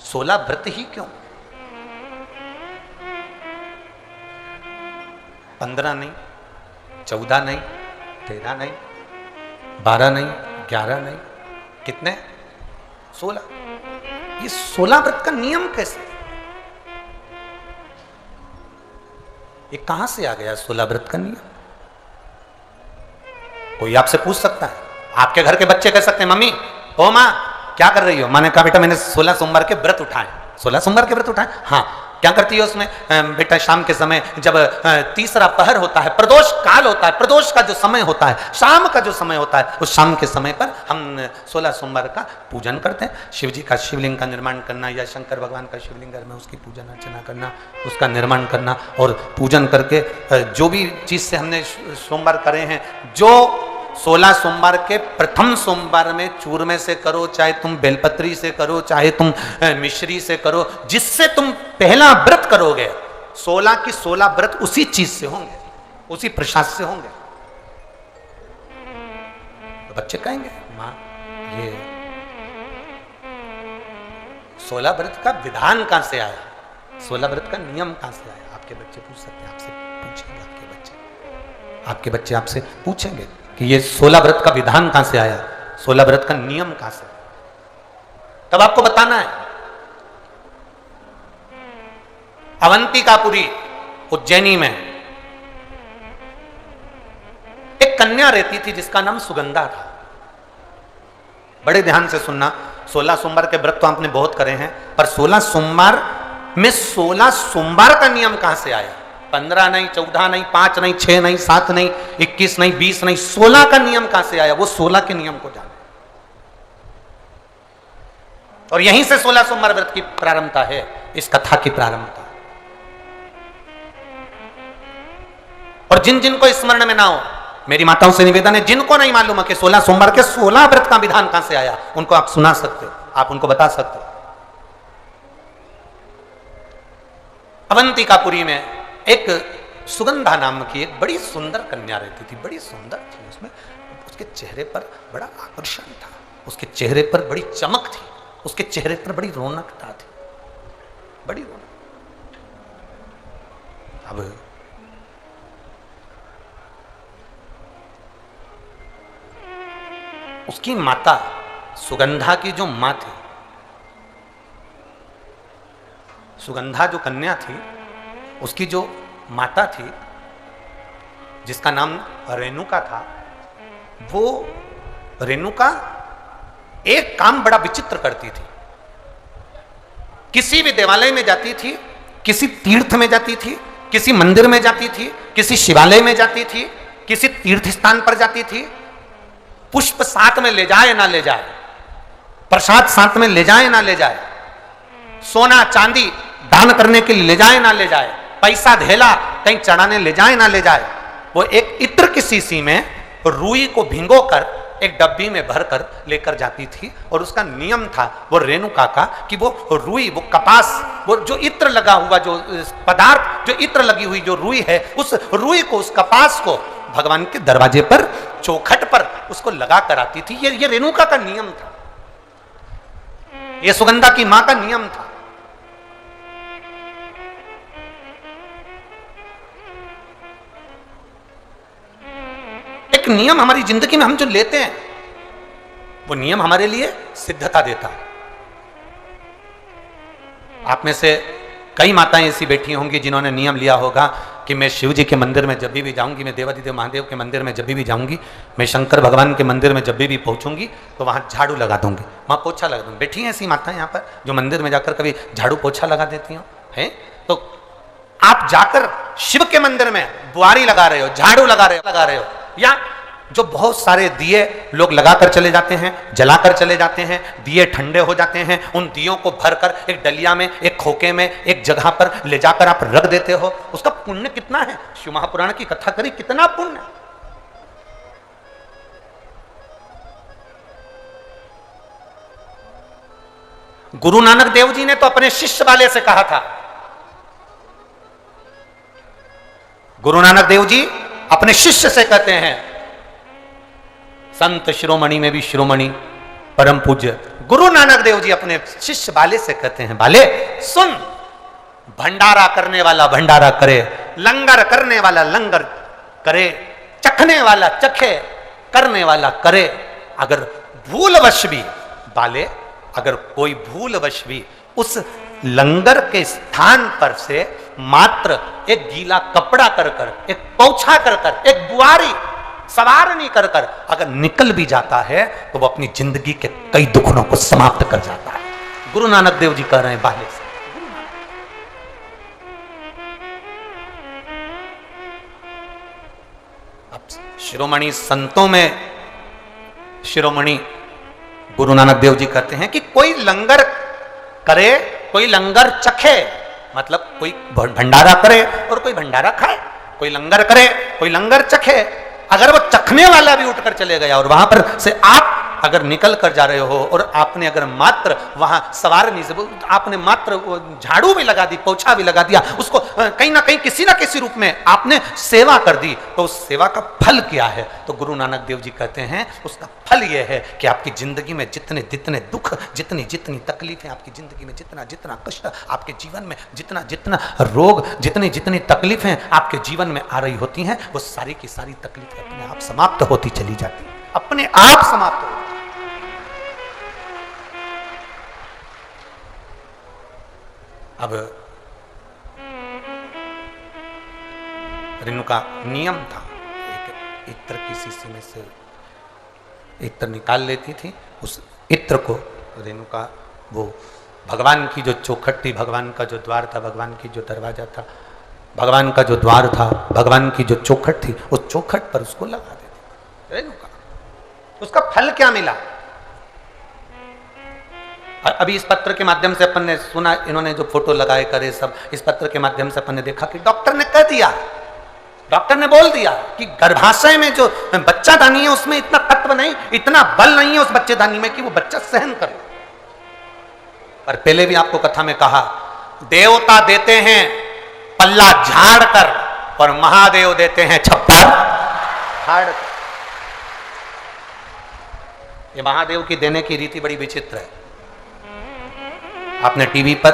16 व्रत ही क्यों? 15 नहीं, 14 नहीं, 13 नहीं, 12 नहीं, 11 नहीं, कितने? 16। ये 16 व्रत का नियम कैसे? ये कहां से आ गया 16 व्रत का नियम? कोई आपसे पूछ सकता है, आपके घर के बच्चे कह सकते हैं, मम्मी ओ माँ क्या कर रही हो? मैंने कहा बेटा मैंने 16 सोमवार के व्रत उठाए। 16 सोमवार के व्रत उठाए? हाँ। क्या करती है उसमें? बेटा शाम के समय जब तीसरा पहर होता है, प्रदोष काल होता है, प्रदोष का जो समय होता है, शाम का जो समय होता है, उस शाम के समय पर हम 16 सोमवार का पूजन करते हैं। शिव जी का शिवलिंग का निर्माण करना या शंकर भगवान का शिवलिंग घर में उसकी पूजन अर्चना करना, उसका निर्माण करना और पूजन करके जो भी चीज से हमने सोमवार करे हैं, जो 16 सोमवार के प्रथम सोमवार में चूरमे से करो, चाहे तुम बेलपत्री से करो, चाहे तुम मिश्री से करो, जिससे तुम पहला व्रत करोगे, 16 की 16 व्रत उसी चीज से होंगे, उसी प्रसाद से होंगे। तो बच्चे कहेंगे माँ ये 16 व्रत का विधान कहां से आया, 16 व्रत का नियम कहां से आया? आपके बच्चे पूछ सकते हैं, आपसे पूछेंगे, आपके बच्चे आपसे पूछेंगे कि ये 16 व्रत का विधान कहां से आया, 16 व्रत का नियम कहां से? तब आपको बताना है। अवंतिकापुरी उज्जैनी में एक कन्या रहती थी जिसका नाम सुगंधा था। बड़े ध्यान से सुनना, 16 सोमवार के व्रत तो आपने बहुत करे हैं, पर 16 सोमवार में 16 सोमवार का नियम कहां से आया? 15 नहीं, 14 नहीं, 5 नहीं, 6 नहीं, 7 नहीं, 21 नहीं, 20 नहीं, 16 का नियम कहां से आया? वो 16 के नियम को जाने। और यहीं से 16 सोमवार व्रत की प्रारंभता है, इस कथा की प्रारंभता। और जिन जिन को स्मरण में ना हो, मेरी माताओं से निवेदन है, जिनको नहीं मालूम है कि 16 सोमवार के 16 व्रत का विधान कहां से आया, उनको आप सुना सकते हो, आप उनको बता सकते हो। अवंतिकापुरी में एक सुगंधा नाम की एक बड़ी सुंदर कन्या रहती थी, बड़ी सुंदर थी। उसमें उसके चेहरे पर बड़ा आकर्षण था, उसके चेहरे पर बड़ी चमक थी, उसके चेहरे पर बड़ी रौनकता थी, बड़ी रौनक। अब उसकी माता, सुगंधा की जो मां थी, सुगंधा जो कन्या थी, उसकी जो माता थी जिसका नाम रेणुका था, वो रेणुका एक काम बड़ा विचित्र करती थी। किसी भी देवालय में जाती थी, किसी तीर्थ में जाती थी, किसी मंदिर में जाती थी, किसी शिवालय में जाती थी, किसी तीर्थ स्थान पर जाती थी, पुष्प साथ में ले जाए ना ले जाए, प्रसाद साथ में ले जाए ना ले जाए, सोना चांदी दान करने के लिए ले जाए ना ले जाए, पैसा धेला कहीं चढ़ाने ले जाए ना ले जाए, वो एक इत्र की शीशी में रुई को भिगोकर एक डब्बी में भरकर लेकर जाती थी। और उसका नियम था वो रेणुका का कि वो रुई, वो कपास, वो जो इत्र लगा हुआ, जो पदार्थ, जो इत्र लगी हुई जो रुई है, उस रुई को, उस कपास को भगवान के दरवाजे पर, चौखट पर उसको लगा कर आती थी। ये रेणुका का नियम था, ये सुगंधा की मां का नियम था। एक नियम हमारी जिंदगी में हम जो लेते हैं वो नियम हमारे लिए सिद्धता देता है। आप में से कई माताएं ऐसी बैठी होंगी जिन्होंने नियम लिया होगा कि मैं शिव जी के मंदिर में जब भी जाऊंगी, मैं देवादिदेव महादेव के मंदिर में जब भी जाऊंगी, मैं शंकर भगवान के मंदिर में जब भी पहुंचूंगी तो वहां झाड़ू लगा दूंगी, वहां पोछा लगा दूंगी। बैठी हैं ऐसी माताएं यहाँ पर जो मंदिर में जाकर कभी झाड़ू पोछा लगा देती हो हैं? तो आप जाकर शिव के मंदिर में बुआरी लगा रहे हो, झाड़ू लगा रहे हो, या जो बहुत सारे दिए लोग लगाकर चले जाते हैं, जलाकर चले जाते हैं, दिए ठंडे हो जाते हैं, उन दियों को भरकर एक डलिया में, एक खोखे में, एक जगह पर ले जाकर आप रख देते हो, उसका पुण्य कितना है? शिव महापुराण की कथा करी, कितना पुण्य। गुरु नानक देव जी ने तो अपने शिष्य वाले से कहा था, गुरु नानक देव जी अपने शिष्य से कहते हैं, संत शिरोमणि में भी शिरोमणि परम पूज्य गुरु नानक देव जी अपने शिष्य बाले से कहते हैं, बाले सुन, भंडारा करने वाला भंडारा करे, लंगर करने वाला लंगर करे, चखने वाला चखे, करने वाला करे। अगर भूलवश भी बाले, अगर कोई भूलवश भी उस लंगर के स्थान पर से मात्र एक गीला कपड़ा कर कर, एक पोछा कर कर, एक बुआरी सवार नहीं कर कर अगर निकल भी जाता है तो वो अपनी जिंदगी के कई दुखों को समाप्त कर जाता है। गुरु नानक देव जी कह रहे हैं बाले से। अब शिरोमणि संतों में शिरोमणि गुरु नानक देव जी कहते हैं कि कोई लंगर करे, कोई लंगर चखे, मतलब कोई भंडारा करे और कोई भंडारा खाए, कोई लंगर करे, कोई लंगर चखे। अगर वो चखने वाला भी उठकर चले गया और वहां पर से आप अगर निकल कर जा रहे हो और आपने अगर मात्र वहां सवार नहीं से, आपने मात्र झाड़ू भी लगा दी, पोछा भी लगा दिया, उसको कहीं ना कहीं किसी ना किसी रूप में आपने सेवा कर दी, तो उस सेवा का फल क्या है? तो गुरु नानक देव जी कहते हैं उसका फल यह है कि आपकी जिंदगी में जितने जितने दुख, जितनी जितनी तकलीफें आपकी जिंदगी में, जितना जितना कष्ट आपके जीवन में, जितना जितना रोग, जितनी जितनी तकलीफें आपके जीवन में आ रही होती हैं, वो सारी की सारी तकलीफें अपने आप समाप्त होती चली जाती है, अपने आप समाप्त होती। अब रेणुका नियम था, एक इत्र की शीशी में से इत्र निकाल लेती थी, उस इत्र को रेणुका वो भगवान की जो चौखट थी, भगवान का जो द्वार था, भगवान की जो दरवाजा था, भगवान का जो द्वार था, भगवान की जो चौखट थी, उस चौखट पर उसको लगा देती रेणुका। उसका फल क्या मिला? अभी इस पत्र के माध्यम से अपन ने सुना, इन्होंने जो फोटो लगाए करे सब, इस पत्र के माध्यम से अपन ने देखा कि डॉक्टर ने कह दिया, डॉक्टर ने बोल दिया कि गर्भाशय में जो बच्चादानी है उसमें इतना तत्व नहीं, इतना बल नहीं है उस बच्चेदानी में कि वो बच्चा सहन करे। पर पहले भी आपको कथा में कहा, देवता देते हैं पल्ला झाड़ कर और महादेव देते हैं छप्पर फाड़ कर। ये महादेव की देने की रीति बड़ी विचित्र है। आपने टीवी पर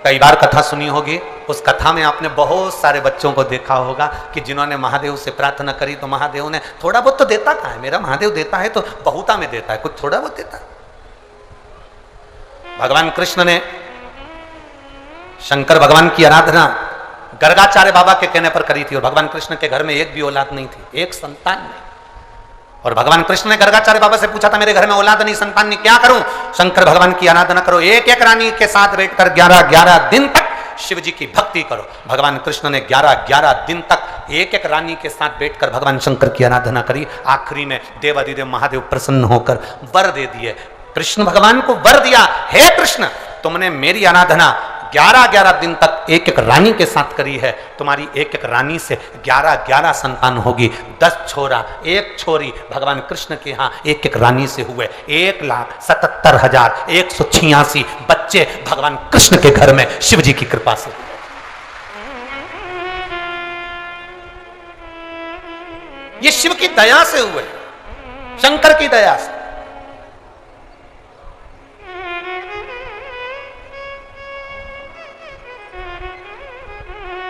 कई बार कथा सुनी होगी, उस कथा में आपने बहुत सारे बच्चों को देखा होगा कि जिन्होंने महादेव से प्रार्थना करी तो महादेव ने थोड़ा बहुत तो देता कहाँ है, मेरा महादेव देता है तो बहुता में देता है, कुछ थोड़ा बहुत देता है। भगवान कृष्ण ने शंकर भगवान की आराधना गर्गाचार्य बाबा के कहने पर करी थी और भगवान कृष्ण के घर में एक भी औलाद नहीं थी, एक संतान नहीं। और भगवान कृष्ण ने गर्गाचार्य बाबा से पूछा था, मेरे घर में औलाद नहीं, संतान नहीं, क्या करूं? शंकर भगवान की आराधना करो, एक एक रानी के साथ बैठकर 11-11 दिन तक शिव जी की भक्ति करो। भगवान कृष्ण ने 11-11 दिन तक एक एक रानी के साथ बैठकर भगवान शंकर की आराधना करी। आखिरी में देवादिदेव महादेव प्रसन्न होकर वर दे दिए। कृष्ण भगवान को वर दिया, हे कृष्ण, तुमने मेरी आराधना 11-11 दिन तक एक एक रानी के साथ करी है, तुम्हारी एक एक रानी से 11-11 संतान होगी, 10 छोरा 1 छोरी। भगवान कृष्ण के यहाँ एक एक रानी से हुए 1,77,186 बच्चे भगवान कृष्ण के घर में शिव जी की कृपा से। ये शिव की दया से हुए, शंकर की दया से।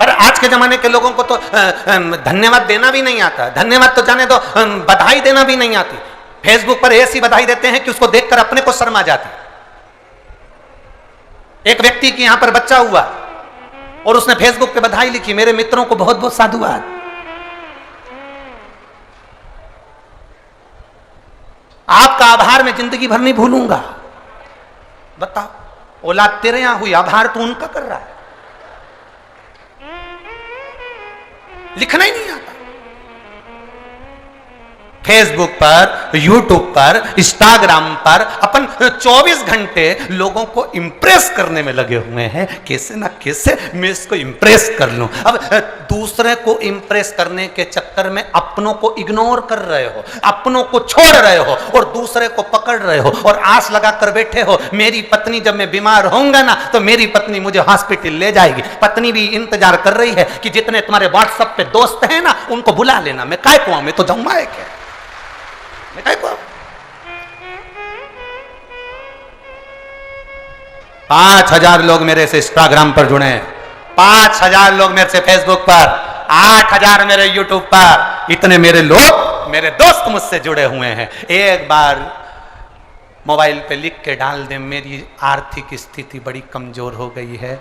पर आज के जमाने के लोगों को तो धन्यवाद देना भी नहीं आता। धन्यवाद तो जाने दो, बधाई देना भी नहीं आती। फेसबुक पर ऐसी बधाई देते हैं कि उसको देखकर अपने को शर्म आ जाती। एक व्यक्ति की यहां पर बच्चा हुआ और उसने फेसबुक पे बधाई लिखी, मेरे मित्रों को बहुत बहुत साधुवाद। आपका आभार मैं जिंदगी भर नहीं भूलूंगा। बताओ, औलाद तेरे यहां हुई, आभार तू उनका कर रहा है। लिखना ही नहीं आता। फेसबुक पर, यूट्यूब पर, इंस्टाग्राम पर अपन 24 घंटे लोगों को इंप्रेस करने में लगे हुए हैं। कैसे ना कैसे मैं इसको इंप्रेस कर लूं। अब दूसरे को इंप्रेस करने के चक्कर में अपनों को इग्नोर कर रहे हो, अपनों को छोड़ रहे हो और दूसरे को पकड़ रहे हो और आस लगा कर बैठे हो, मेरी पत्नी जब मैं बीमार होऊंगा ना तो मेरी पत्नी मुझे हॉस्पिटल ले जाएगी। पत्नी भी इंतजार कर रही है कि जितने तुम्हारे व्हाट्सएप पे दोस्त हैं ना उनको बुला लेना। मैं काय को, मैं तो जाऊंगा क्या, 5000 लोग मेरे से इंस्टाग्राम पर जुड़े हैं, 5000 लोग मेरे से फेसबुक पर, 8000 मेरे यूट्यूब पर। इतने मेरे लोग, मेरे दोस्त मुझसे जुड़े हुए हैं। एक बार मोबाइल पे लिख के डाल दे, मेरी आर्थिक स्थिति बड़ी कमजोर हो गई है,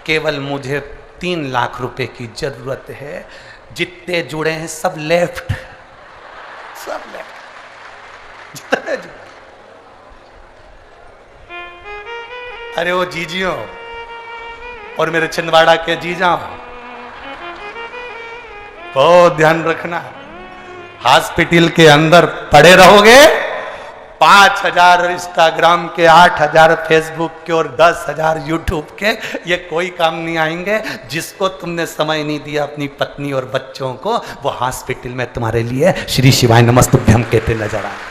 केवल मुझे 3 लाख रुपए की जरूरत है। जितने जुड़े हैं सब लेफ्ट, सब लेफ्ट। अरे वो जीजियों और मेरे छिंदवाड़ा के जीजा, बहुत ध्यान रखना, हॉस्पिटल के अंदर पड़े रहोगे। 5000 इंस्टाग्राम के, 8000 फेसबुक के और 10,000 यूट्यूब के, ये कोई काम नहीं आएंगे। जिसको तुमने समय नहीं दिया अपनी पत्नी और बच्चों को, वो हॉस्पिटल में तुम्हारे लिए श्री शिवाय नमस्तुभ्यम कहते नजर आए।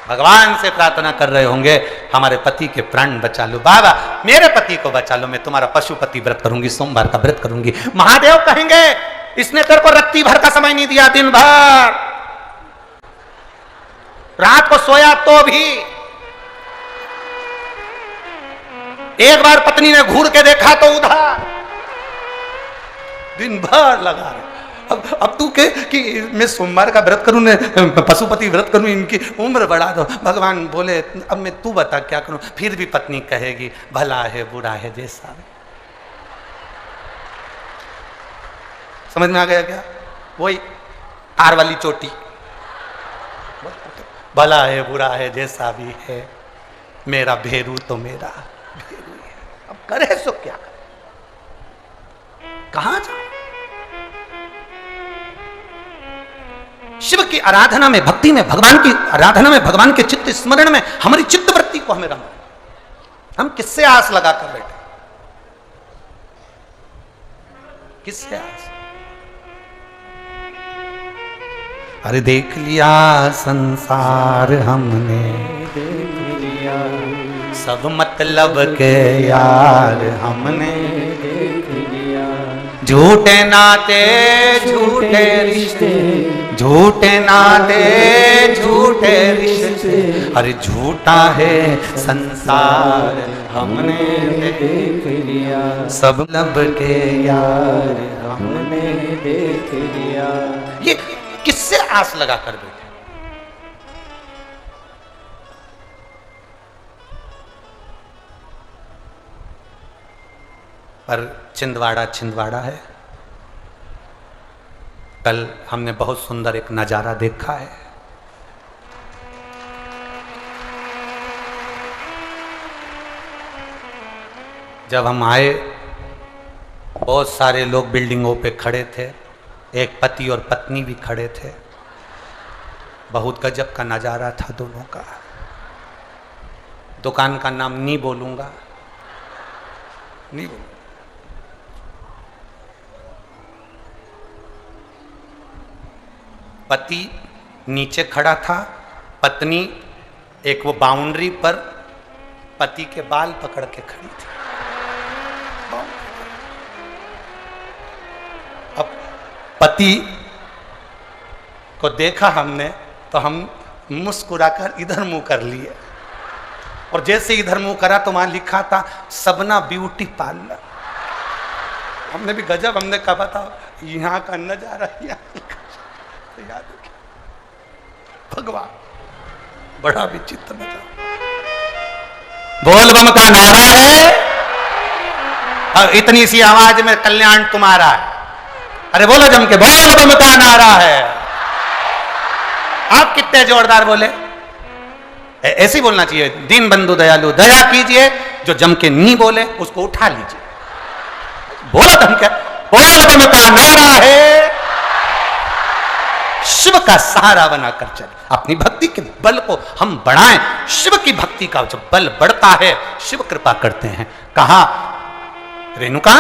भगवान से प्रार्थना कर रहे होंगे, हमारे पति के प्राण बचा लो बाबा, मेरे पति को बचा लो, मैं तुम्हारा पशुपति व्रत करूंगी, सोमवार का व्रत करूंगी। महादेव कहेंगे इसने तेरे को रत्ती भर का समय नहीं दिया, दिन भर रात को सोया तो भी। एक बार पत्नी ने घूर के देखा तो उधर, दिन भर लगा रहे। अब तू के कि मैं सोमवार का व्रत करूं, पशुपति व्रत करूं, इनकी उम्र बढ़ा दो। भगवान बोले अब मैं तू बता क्या करूं। फिर भी पत्नी कहेगी भला है बुरा है जैसा। समझ में आ गया क्या? वही हार वाली चोटी, भला है बुरा है जैसा भी है, मेरा भेरू तो मेरा भेरू है। अब करे सो क्या, कहां जाए? शिव की आराधना में, भक्ति में, भगवान की आराधना में, भगवान के चित्त स्मरण में हमारी चित्त वृत्ति को हमें रंग। हम किससे आस लगा कर बैठे, किससे आस? अरे देख लिया संसार हमने, देख लिया सब मतलब के यार हमने, देख लिया झूठे नाते झूठे रिश्ते, झूठे नाते झूठे रिश्ते, अरे झूठा है संसार हमने देख लिया, सब लब के यार हमने देख लिया। ये किससे आस लगा कर बैठे? पर छिंदवाड़ा छिंदवाड़ा है। कल हमने बहुत सुंदर एक नजारा देखा है। जब हम आए बहुत सारे लोग बिल्डिंगों पे खड़े थे, एक पति और पत्नी भी खड़े थे। बहुत गजब का नजारा था दोनों का। दुकान का नाम नहीं बोलूंगा, नहीं बोलूंगा। पति नीचे खड़ा था, पत्नी एक वो बाउंड्री पर पति के बाल पकड़ के खड़ी थी। अब पति को देखा हमने तो हम मुस्कुराकर इधर मुंह कर लिए, और जैसे इधर मुंह करा तो वहां लिखा था सबना ब्यूटी पार्लर। हमने भी गजब, हमने कहा था यहाँ का नजारा तो याद भगवान बड़ा विचित्र नजारा। बोल बम का नारा है और इतनी सी आवाज में कल्याण तुम्हारा है। अरे बोलो जम के, बोल बम का नारा है। आप कितने जोरदार बोले। ऐसे ही बोलना चाहिए, दीन बंधु दयालु दया कीजिए। जो जम के नहीं बोले उसको उठा लीजिए। बोलो जम के, बोल बम का नारा है। शिव का सहारा बनाकर चले, अपनी भक्ति के बल को हम बढ़ाएं। शिव की भक्ति का जब बल बढ़ता है शिव कृपा करते हैं। कहा रेणुका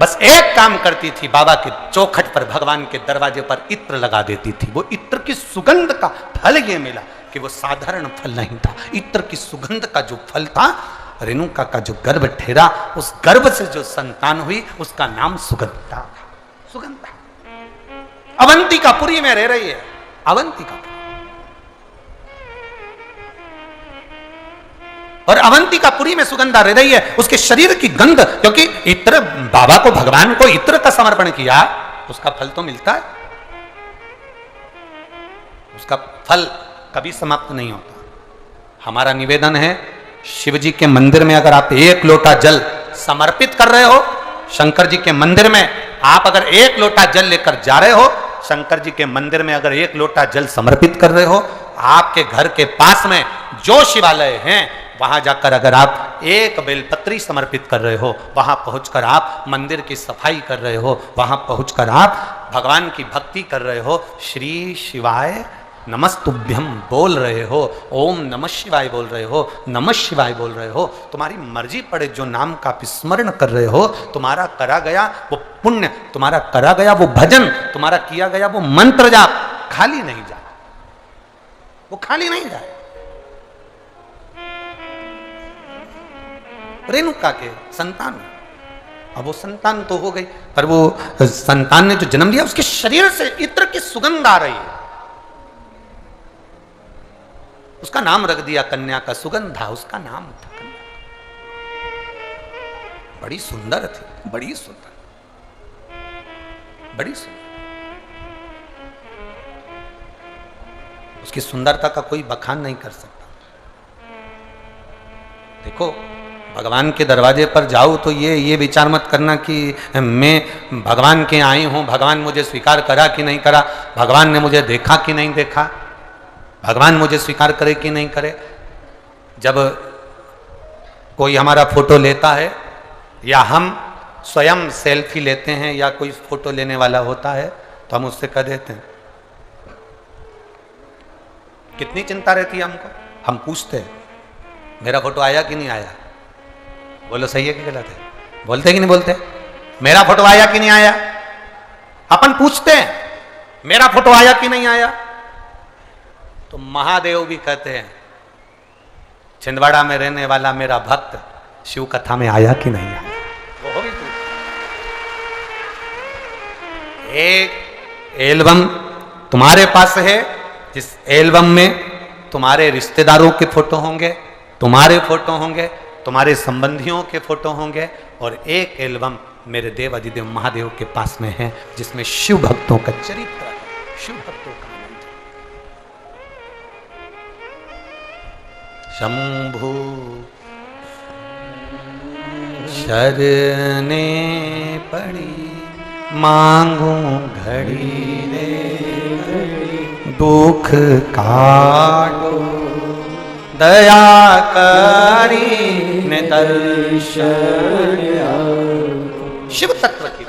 बस एक काम करती थी, बाबा के चौखट पर भगवान के दरवाजे पर इत्र लगा देती थी। वो इत्र की सुगंध का फल ये मिला कि वो साधारण फल नहीं था। इत्र की सुगंध का जो फल था, रेणुका का जो गर्भ ठहरा, उस गर्भ से जो संतान हुई उसका नाम सुगंधा। सुगंधा अवंतिकापुरी में रह रही है। अवंतिकापुरी और अवंतिकापुरी में सुगंधा रह रही है। उसके शरीर की गंध, क्योंकि इत्र बाबा को, भगवान को इत्र का समर्पण किया, उसका फल तो मिलता है। उसका फल कभी समाप्त नहीं होता। हमारा निवेदन है, शिव जी के मंदिर में अगर आप एक लोटा जल समर्पित कर रहे हो, शंकर जी के मंदिर में आप अगर एक लोटा जल लेकर जा रहे हो, शंकर जी के मंदिर में अगर एक लोटा जल समर्पित कर रहे हो, आपके घर के पास में जो शिवालय हैं वहां जाकर अगर आप एक बेलपत्री समर्पित कर रहे हो, वहां पहुंचकर आप मंदिर की सफाई कर रहे हो, वहां पहुंचकर आप भगवान की भक्ति कर रहे हो, श्री शिवाय नमस्तुभ्यम बोल रहे हो, ओम नमः शिवाय बोल रहे हो, नमः शिवाय बोल रहे हो, तुम्हारी मर्जी पड़े जो नाम का स्मरण कर रहे हो, तुम्हारा करा गया वो पुण्य, तुम्हारा करा गया वो भजन, तुम्हारा किया गया वो मंत्र जाप खाली नहीं जाए, वो खाली नहीं जाए। रेणुका के संतान, अब वो संतान तो हो गई, पर वो संतान ने जो जन्म लिया उसके शरीर से इत्र की सुगंध आ रही है। उसका नाम रख दिया कन्या का, सुगंधा उसका नाम था कन्या। बड़ी सुंदर थी, बड़ी सुंदर, बड़ी सुंदर। उसकी सुंदरता का कोई बखान नहीं कर सकता। देखो भगवान के दरवाजे पर जाओ तो ये विचार मत करना कि मैं भगवान के आई हूं, भगवान मुझे स्वीकार करा कि नहीं करा, भगवान ने मुझे देखा कि नहीं देखा, भगवान मुझे स्वीकार करे कि नहीं करे। जब कोई हमारा फोटो लेता है या हम स्वयं सेल्फी लेते हैं या कोई फोटो लेने वाला होता है तो हम उससे कह देते हैं, कितनी चिंता रहती है हमको। हम पूछते हैं मेरा फोटो आया कि नहीं आया, बोलो सही है कि गलत है, बोलते कि नहीं बोलते, मेरा फोटो आया कि नहीं आया। अपन पूछते हैं मेरा फोटो आया कि नहीं आया। तो महादेव भी कहते हैं छिंदवाड़ा में रहने वाला मेरा भक्त शिव कथा में आया कि नहीं आया। वो भी एक एल्बम तुम्हारे पास है, जिस एल्बम में तुम्हारे रिश्तेदारों के फोटो होंगे, तुम्हारे फोटो होंगे, तुम्हारे संबंधियों के फोटो होंगे, और एक एल्बम मेरे देव अधिदेव महादेव के पास में है जिसमें शिव भक्तों का चरित्र है, शिव भक्तों का आनंद। शंभु शरणे पड़ी मांगू घड़ी रे, दुख काटो दया करी ने दर्शन। शिव तत्व की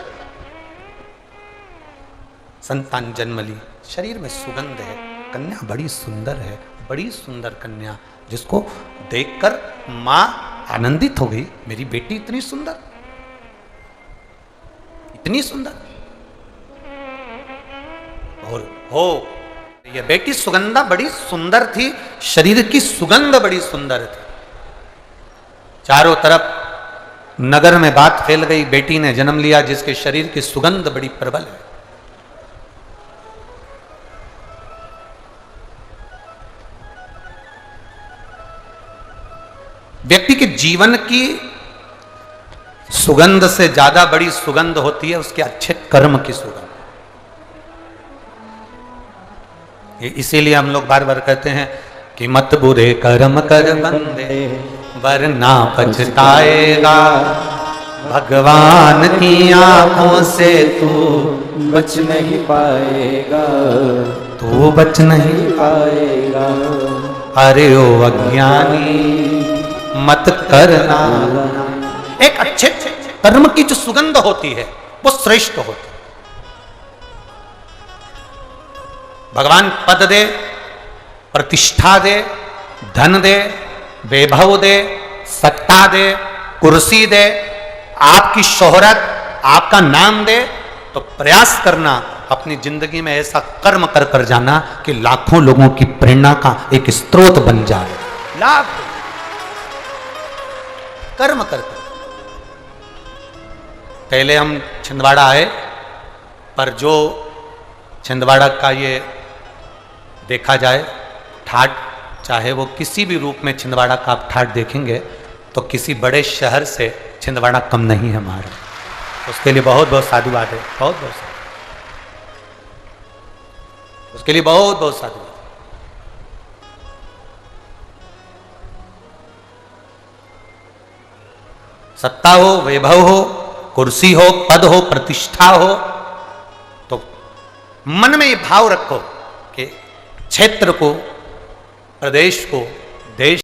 संतान जन्म ली, शरीर में सुगंध है, कन्या बड़ी सुंदर है, बड़ी सुंदर कन्या, जिसको देखकर मां आनंदित हो गई, मेरी बेटी इतनी सुंदर, इतनी सुंदर। और हो ये बेटी सुगंधा बड़ी सुंदर थी, शरीर की सुगंध बड़ी सुंदर थी। चारों तरफ नगर में बात फैल गई, बेटी ने जन्म लिया जिसके शरीर की सुगंध बड़ी प्रबल है। व्यक्ति के जीवन की सुगंध से ज्यादा बड़ी सुगंध होती है उसके अच्छे कर्म की सुगंध। इसीलिए हम लोग बार बार कहते हैं कि मत बुरे कर्म कर बंदे वरना पछताएगा, भगवान की आंखों से तू बच नहीं पाएगा, तू बच नहीं पाएगा। अरे ओ अज्ञानी मत करना। एक अच्छे कर्म की जो सुगंध होती है वो श्रेष्ठ होती है। भगवान पद दे, प्रतिष्ठा दे, धन दे, वैभव दे, सत्ता दे, कुर्सी दे, आपकी शोहरत, आपका नाम दे, तो प्रयास करना अपनी जिंदगी में ऐसा कर्म कर कर जाना कि लाखों लोगों की प्रेरणा का एक स्रोत बन जाए। लाख कर्म कर कर। पहले हम छिंदवाड़ा आए, पर जो छिंदवाड़ा का ये देखा जाए ठाट, चाहे वो किसी भी रूप में छिंदवाड़ा का आप ठाट देखेंगे तो किसी बड़े शहर से छिंदवाड़ा कम नहीं है हमारा। उसके लिए बहुत बहुत साधुवाद है, बहुत बहुत साधुवाद, उसके लिए बहुत बहुत साधुवाद। सत्ता हो, वैभव हो, कुर्सी हो, पद हो, प्रतिष्ठा हो, तो मन में ये भाव रखो कि क्षेत्र को, प्रदेश को, देश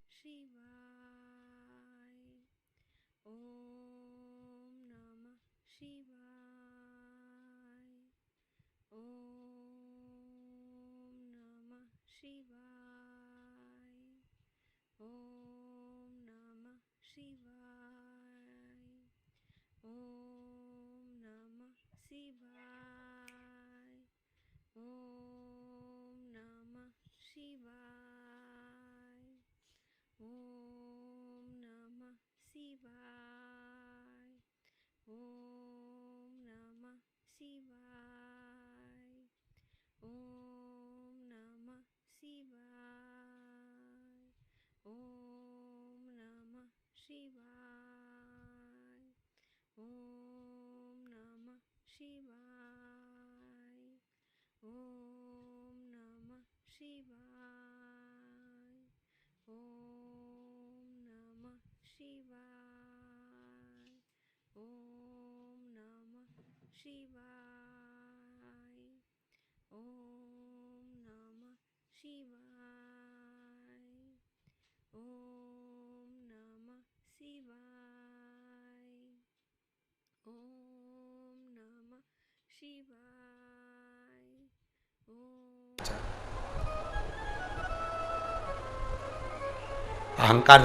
अहंकार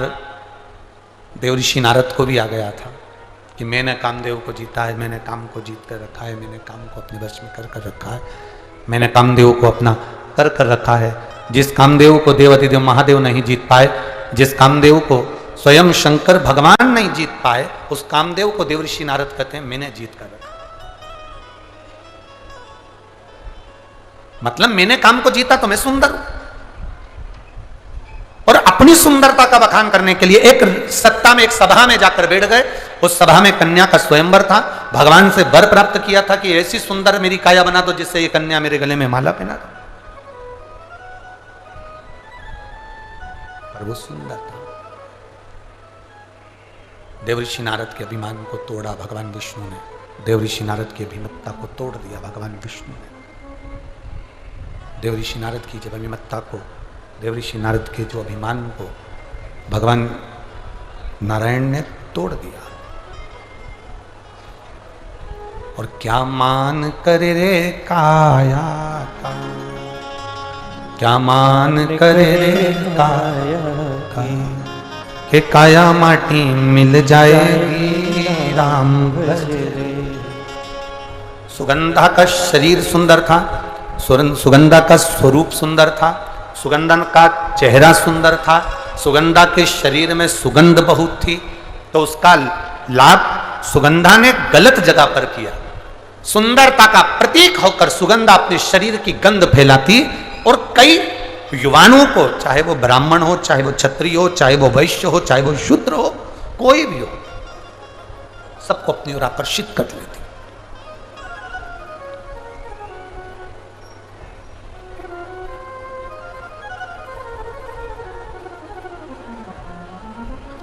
देव ऋषि नारद को भी आ गया था कि मैंने कामदेव को जीता है, मैंने काम को जीत कर रखा है, मैंने काम को अपने वश में कर कर रखा है, मैंने कामदेव को अपना कर कर रखा है। जिस कामदेव को देवाधिदेव महादेव नहीं जीत पाए, जिस कामदेव को स्वयं शंकर भगवान नहीं जीत पाए, उस कामदेव को देव ऋषि नारद कहते हैं मैंने जीत कर रखा। मतलब मैंने काम को जीता तो मैं सुंदर हूं। और अपनी सुंदरता का बखान करने के लिए एक सत्ता में, एक सभा में जाकर बैठ गए। उस सभा में कन्या का स्वयंवर था। भगवान से वर प्राप्त किया था कि ऐसी सुंदर मेरी काया बना दो जिससे ये कन्या मेरे गले में माला पहना दो। पर वो सुंदर था। देव ऋषि नारद के अभिमान को तोड़ा भगवान विष्णु ने। देव ऋषि नारद की अभिमत्ता को तोड़ दिया भगवान विष्णु ने। देव ऋषि नारद की जब अभिमत्ता को, देव ऋषि नारद के जो अभिमान को भगवान नारायण ने तोड़ दिया। और क्या मान करे रे काया का, क्या मान करे रे काया का, कि काया माटी मिल जाएगी राम भजे। सुगंधा का शरीर सुंदर था, सुगंधा का स्वरूप सुंदर था, सुगंधन का चेहरा सुंदर था, सुगंधा के शरीर में सुगंध बहुत थी। तो उसका लाभ सुगंधा ने गलत जगह पर किया। सुंदरता का प्रतीक होकर सुगंधा अपने शरीर की गंध फैलाती और कई युवाओं को, चाहे वो ब्राह्मण हो, चाहे वो क्षत्रिय हो, चाहे वो वैश्य हो, चाहे वो शूद्र हो, कोई भी हो, सबको अपनी ओर आकर्षित कर लेती।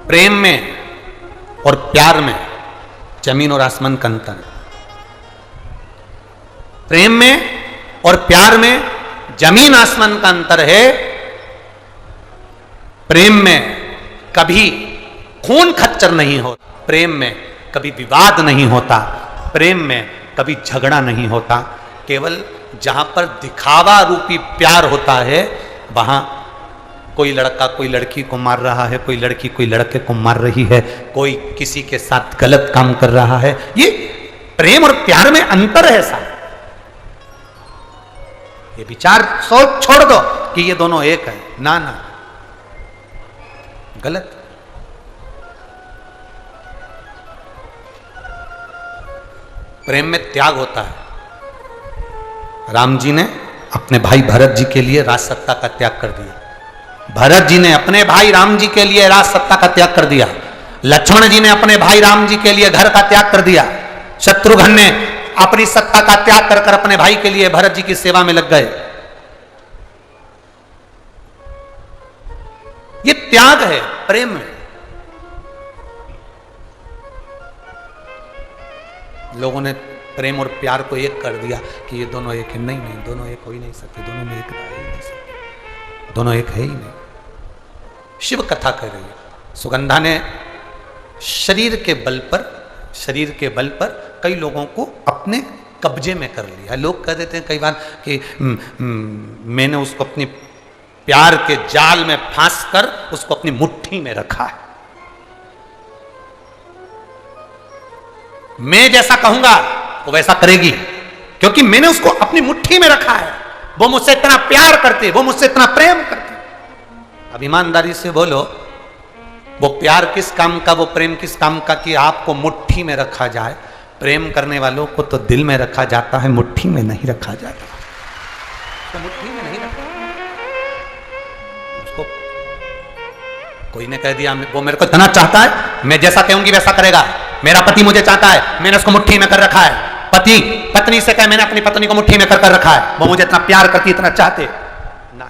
प्रेम में और प्यार में जमीन और आसमान का अंतर है। प्रेम में और प्यार में जमीन आसमान का अंतर है। प्रेम में कभी खून खच्चर नहीं होता, प्रेम में कभी विवाद नहीं होता, प्रेम में कभी झगड़ा नहीं होता। केवल जहां पर दिखावा रूपी प्यार होता है, वहां कोई लड़का कोई लड़की को मार रहा है, कोई लड़की कोई लड़के को मार रही है, कोई किसी के साथ गलत काम कर रहा है। ये प्रेम और प्यार में अंतर है साहब। ये विचार सोच छोड़ दो कि ये दोनों एक है, ना ना, गलत। प्रेम में त्याग होता है। राम जी ने अपने भाई भरत जी के लिए राज सत्ता का त्याग कर दिया। भरत जी ने अपने भाई राम जी के लिए राज सत्ता का त्याग कर दिया। लक्ष्मण जी ने अपने भाई राम जी के लिए घर का त्याग कर दिया। शत्रुघ्न ने अपनी सत्ता का त्याग कर अपने भाई के लिए भरत जी की सेवा में लग गए। ये त्याग है प्रेम में। लोगों ने प्रेम और प्यार को एक कर दिया कि ये दोनों एक है। नहीं नहीं, दोनों एक हो ही नहीं सकते, दोनों में एकता है ही नहीं सकती, दोनों एक है ही नहीं। शिव कथा कर रही है। सुगंधा ने शरीर के बल पर कई लोगों को अपने कब्जे में कर लिया। लोग कह देते हैं कई बार कि मैंने उसको अपनी प्यार के जाल में फांस कर उसको अपनी मुट्ठी में रखा है। मैं जैसा कहूंगा वो वैसा करेगी, क्योंकि मैंने उसको अपनी मुट्ठी में रखा है। वो मुझसे इतना प्यार करते, वो मुझसे इतना प्रेम करते। अब ईमानदारी से बोलो, वो प्यार किस काम का, वो प्रेम किस काम का कि आपको मुट्ठी में रखा जाए। प्रेम करने वालों को तो दिल में रखा जाता है, मुट्ठी में नहीं रखा जाता। तो मुट्ठी में नहीं रखा। उसको कोई ने कह दिया वो मेरे को इतना चाहता है, मैं जैसा कहूंगी वैसा करेगा। मेरा पति मुझे चाहता है, मैंने उसको मुट्ठी में कर रखा है। पति पत्नी से कहे मैंने अपनी पत्नी को मुट्ठी में कर रखा है, वो मुझे इतना प्यार करती, इतना चाहते। ना,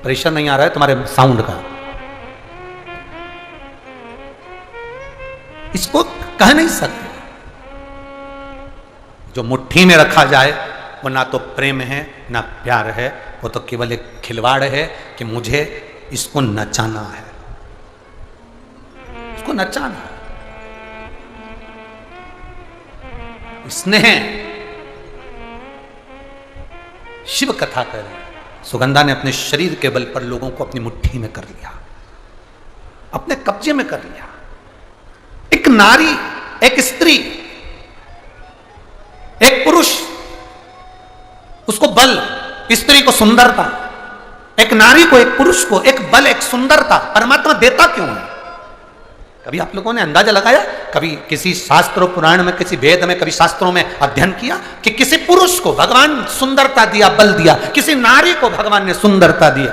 प्रेशर नहीं आ रहा है तुम्हारे साउंड का, इसको कह नहीं सकते। जो मुट्ठी में रखा जाए वो ना तो प्रेम है ना प्यार है, वो तो केवल एक खिलवाड़ है कि मुझे इसको नचाना है, इसको नचाना है। स्नेह शिव कथा कर रहे हैं। सुगंधा ने अपने शरीर के बल पर लोगों को अपनी मुट्ठी में कर लिया, अपने कब्जे में कर लिया। एक नारी, एक स्त्री, एक पुरुष, उसको बल, स्त्री को सुंदरता, एक नारी को, एक पुरुष को एक बल, एक सुंदरता परमात्मा देता क्यों है? कभी आप लोगों ने अंदाजा लगाया? कभी किसी शास्त्र पुराण में, किसी वेद में, कभी शास्त्रों में अध्ययन किया कि किसी पुरुष को भगवान सुंदरता दिया, बल दिया, किसी नारी को भगवान ने सुंदरता दिया,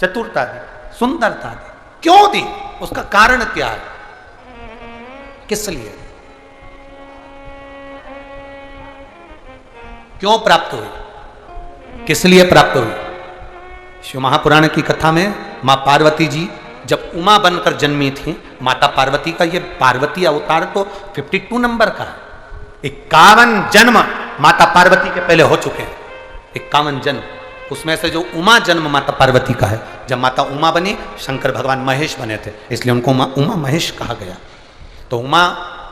चतुरता दी, सुंदरता दी? क्यों दी? उसका कारण क्या है? किस लिए? क्यों प्राप्त हुई? किस लिए प्राप्त हुई? शिव महापुराण की कथा में मां पार्वती जी जब उमा बनकर जन्मी थी, माता पार्वती का ये पार्वती अवतार तो 52 नंबर का है। 51 जन्म माता पार्वती के पहले हो चुके हैं। 51 जन्म, उसमें से जो उमा जन्म माता पार्वती का है। जब माता उमा बनी, शंकर भगवान महेश बने थे, इसलिए उनको उमा महेश कहा गया। तो उमा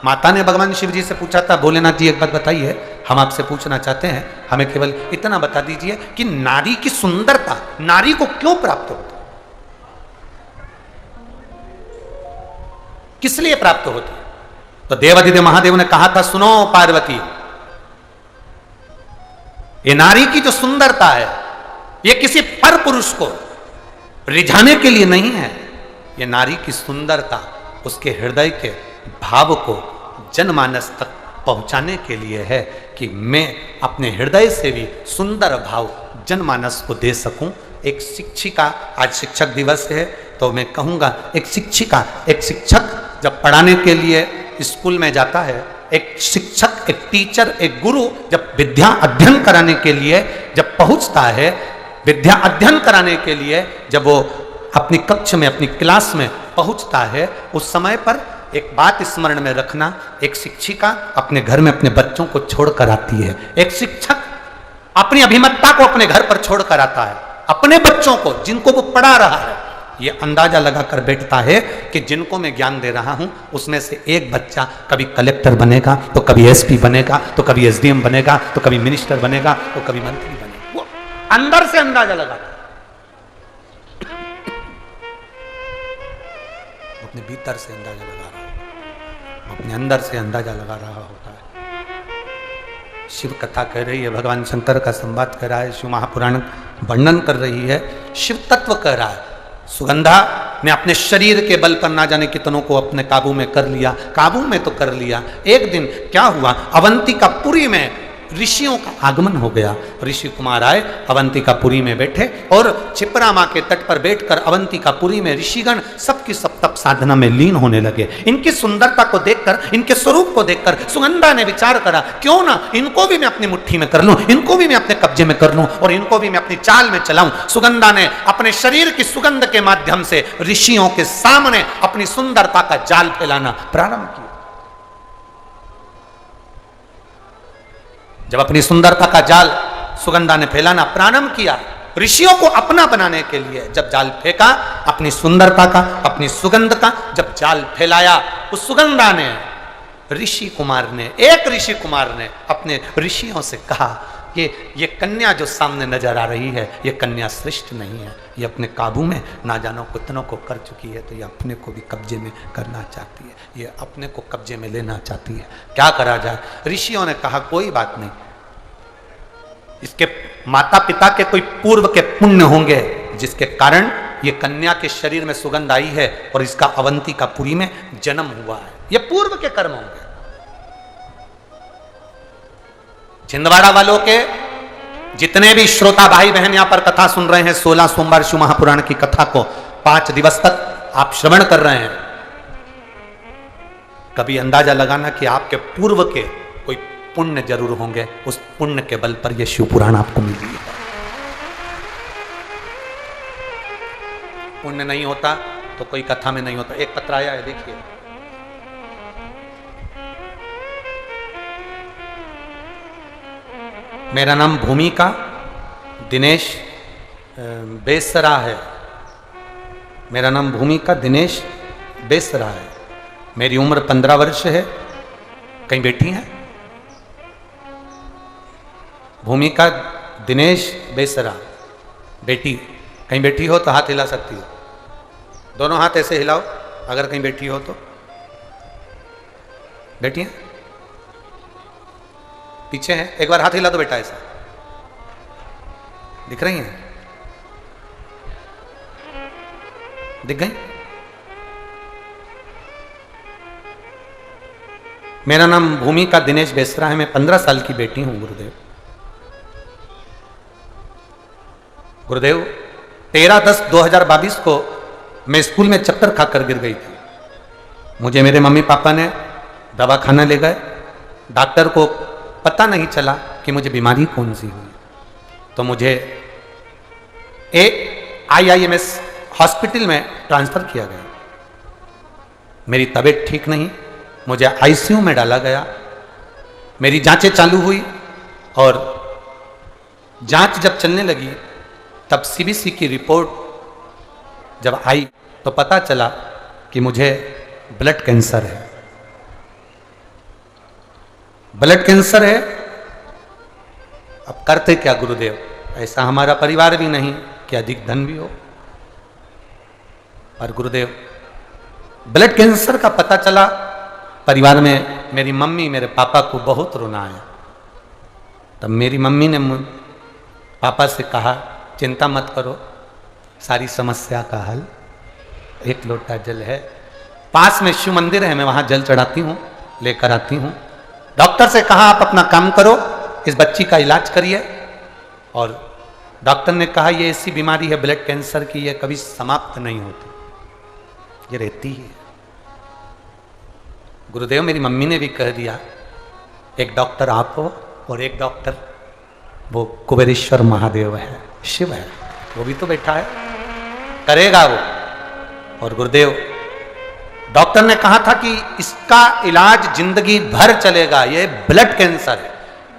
माता ने भगवान शिव जी से पूछा था, भोलेनाथ जी एक बात बताइए, हम आपसे पूछना चाहते हैं, हमें केवल इतना बता दीजिए कि नारी की सुंदरता नारी को क्यों प्राप्त होती, किस लिए प्राप्त होती? तो देवादिदेव महादेव ने कहा था, सुनो पार्वती, ये नारी की जो सुंदरता है, ये किसी पर पुरुष को रिझाने के लिए नहीं है। ये नारी की सुंदरता उसके हृदय के भाव को जनमानस तक पहुंचाने के लिए है कि मैं अपने हृदय से भी सुंदर भाव जनमानस को दे सकूं, एक शिक्षिका, आज शिक्षक दिवस है तो मैं कहूँगा एक शिक्षिका, एक शिक्षक जब पढ़ाने के लिए स्कूल में जाता है, एक शिक्षक, एक टीचर, एक गुरु जब विद्या अध्ययन कराने के लिए जब पहुंचता है, विद्या अध्ययन कराने के लिए जब वो अपनी कक्ष में, अपनी क्लास में पहुंचता है, उस समय पर एक बात स्मरण में रखना, एक शिक्षिका अपने घर में अपने बच्चों को छोड़कर आती है, एक शिक्षक अपनी अभिमतता को अपने घर पर छोड़कर आता है, अपने बच्चों को जिनको वो पढ़ा रहा है, ये अंदाजा लगाकर बैठता है कि जिनको मैं ज्ञान दे रहा हूं उसमें से एक बच्चा कभी कलेक्टर बनेगा, तो कभी एसपी बनेगा, तो कभी एसडीएम बनेगा, तो कभी मिनिस्टर बनेगा, तो कभी मंत्री बनेगा। वो अंदर से अंदाजा लगाता है, अपने भीतर से अंदाजा लगा रहा है, अपने अंदर से अंदाजा लगा रहा होता है। शिव कथा कह रही है, भगवान शंकर का संवाद कह रहा है, शिव महापुराण वर्णन कर रही है, शिव तत्व कह रहा है। सुगंधा ने अपने शरीर के बल पर ना जाने कितनों को अपने काबू में कर लिया, काबू में तो कर लिया। एक दिन क्या हुआ, अवंतिकापुरी में ऋषियों का आगमन हो गया। ऋषि कुमार आए, अवंतिकापुरी में बैठे और क्षिप्रा माँ के तट पर बैठकर अवंतिकापुरी में ऋषिगण सबकी सब तप साधना में लीन होने लगे। इनकी सुंदरता को देखकर, इनके स्वरूप को देखकर सुगंधा ने विचार करा, क्यों ना इनको भी मैं अपनी मुट्ठी में कर लूं, इनको भी मैं अपने कब्जे में कर लूं और इनको भी मैं अपनी चाल में चलाऊं। सुगंधा ने अपने शरीर की सुगंध के माध्यम से ऋषियों के सामने अपनी सुंदरता का जाल फैलाना प्रारंभ किया। जब अपनी सुंदरता का जाल सुगंधा ने फैलाना प्रारंभ किया, ऋषियों को अपना बनाने के लिए जब जाल फेंका, अपनी सुंदरता का, अपनी सुगंध का जब जाल फैलाया, उस सुगंधा ने, ऋषि कुमार ने, एक ऋषि कुमार ने अपने ऋषियों से कहा कि ये कन्या जो सामने नजर आ रही है, ये कन्या श्रेष्ठ नहीं है, ये अपने काबू में ना जानो कितनों को कर चुकी है, तो ये अपने को भी कब्जे में करना चाहती है, ये अपने को कब्जे में लेना चाहती है, क्या करा जाए। ऋषियों ने कहा कोई बात नहीं, इसके माता पिता के कोई पूर्व के पुण्य होंगे जिसके कारण ये कन्या के शरीर में सुगंध आई है और इसका अवंतिकापुरी में जन्म हुआ है, ये पूर्व के कर्म होंगे। छिंदवाड़ा वालों के जितने भी श्रोता भाई बहन यहां पर कथा सुन रहे हैं, 16 सोमवार शिव महापुराण की कथा को 5 दिवस तक आप श्रवण कर रहे हैं, कभी अंदाजा लगाना कि आपके पूर्व के कोई पुण्य जरूर होंगे, उस पुण्य के बल पर यह शिव पुराण आपको मिल रही है। पुण्य नहीं होता तो कोई कथा में नहीं होता। एक पत्र आया है, देखिए, मेरा नाम भूमिका दिनेश बेसरा है, मेरा नाम भूमिका दिनेश बेसरा है, मेरी उम्र 15 वर्ष है। कहीं बैठी हैं? भूमिका दिनेश बेसरा, बेटी कहीं बैठी हो तो हाथ हिला सकती हो, दोनों हाथ ऐसे हिलाओ अगर कहीं बैठी हो तो। बैठी हैं? पीछे हैं? एक बार हाथ हिला दो बेटा, ऐसा दिख रही हैं? दिख गई? मेरा नाम भूमिका दिनेश बेसरा है, मैं 15 साल की बेटी हूं। गुरुदेव 13/10/2022 को मैं स्कूल में चक्कर खाकर गिर गई थी। मुझे मेरे मम्मी पापा ने दवाखाना ले गए, डॉक्टर को पता नहीं चला कि मुझे बीमारी कौन सी हुई, तो मुझे IIMS हॉस्पिटल में ट्रांसफर किया गया। मेरी तबीयत ठीक नहीं, मुझे ICU में डाला गया। मेरी जांचें चालू हुई और जांच जब चलने लगी तब CBC की रिपोर्ट जब आई तो पता चला कि मुझे ब्लड कैंसर है। ब्लड कैंसर है। अब करते क्या गुरुदेव, ऐसा हमारा परिवार भी नहीं कि अधिक धन भी हो, और गुरुदेव ब्लड कैंसर का पता चला, परिवार में मेरी मम्मी मेरे पापा को बहुत रोना आया। तब मेरी मम्मी ने पापा से कहा, चिंता मत करो, सारी समस्या का हल एक लोटा जल है, पास में शिव मंदिर है, मैं वहां जल चढ़ाती हूँ, लेकर आती हूँ। डॉक्टर से कहा आप अपना काम करो, इस बच्ची का इलाज करिए और डॉक्टर ने कहा ये ऐसी बीमारी है ब्लड कैंसर की, ये कभी समाप्त नहीं होती, ये रहती है। गुरुदेव मेरी मम्मी ने भी कह दिया, एक डॉक्टर आप हो और एक डॉक्टर वो कुबेरेश्वर महादेव है, शिव है, वो भी तो बैठा है, करेगा वो। और गुरुदेव डॉक्टर ने कहा था कि इसका इलाज जिंदगी भर चलेगा, ये ब्लड कैंसर है।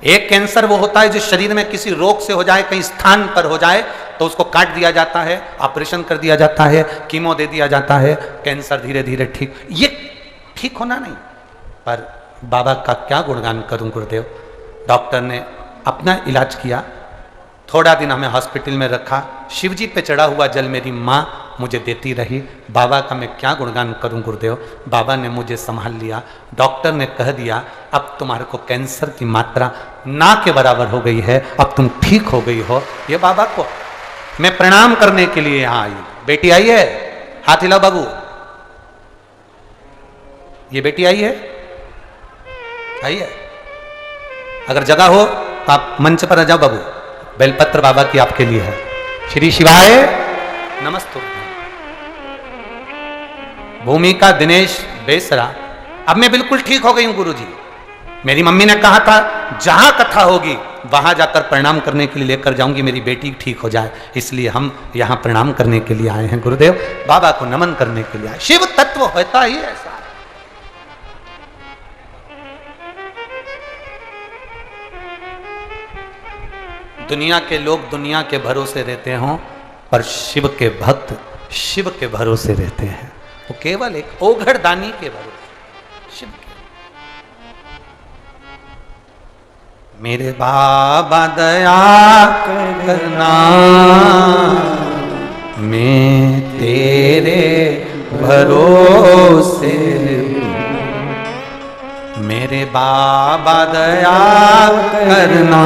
एक कैंसर वो होता है जो शरीर में किसी रोग से हो जाए, कहीं स्थान पर हो जाए तो उसको काट दिया जाता है, ऑपरेशन कर दिया जाता है, कीमो दे दिया जाता है, कैंसर धीरे धीरे ठीक, ये ठीक होना नहीं। पर बाबा का क्या गुणगान करूं गुरुदेव, डॉक्टर ने अपना इलाज किया, थोड़ा दिन हमें हॉस्पिटल में रखा, शिवजी पे चढ़ा हुआ जल मेरी माँ मुझे देती रही। बाबा का मैं क्या गुणगान करूं गुरुदेव, बाबा ने मुझे संभाल लिया। डॉक्टर ने कह दिया अब तुम्हारे को कैंसर की मात्रा ना के बराबर हो गई है, अब तुम ठीक हो गई हो। ये बाबा को मैं प्रणाम करने के लिए यहाँ आई। बेटी आई है, हाथ हिलाओ बाबू, ये बेटी आई है, आई है। अगर जगह हो तो आप मंच पर आ जाओ बाबू, बेलपत्र बाबा की आपके लिए है। श्री शिवाय नमस्ते। भूमिका दिनेश बेसरा, अब मैं बिल्कुल ठीक हो गई हूं गुरुजी। मेरी मम्मी ने कहा था जहां कथा होगी वहां जाकर प्रणाम करने के लिए लेकर जाऊंगी, मेरी बेटी ठीक हो जाए, इसलिए हम यहां प्रणाम करने के लिए आए हैं गुरुदेव, बाबा को नमन करने के लिए आए। शिव तत्व होता ही ऐसा। दुनिया के लोग दुनिया के भरोसे रहते हों, पर शिव के भक्त शिव के भरोसे रहते हैं। वो केवल एक ओघड़दानी के भरोसे शिव के। मेरे बाबा दया करना, मैं तेरे भरोसे, मेरे बाबा दया करना,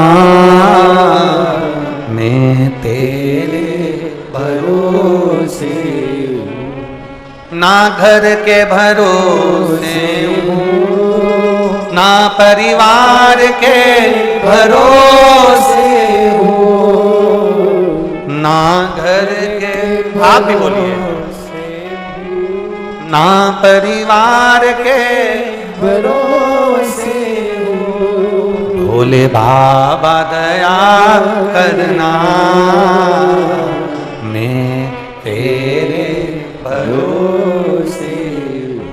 मैं तेरे भरोसे, ना घर के भरोसे हूँ, ना परिवार के भरोसे हूँ, ना घर के, आप भी बोलिए, ना परिवार के भरोसे हूँ, भोले बाबा दया करना, मैं तेरे भरोसे हूँ,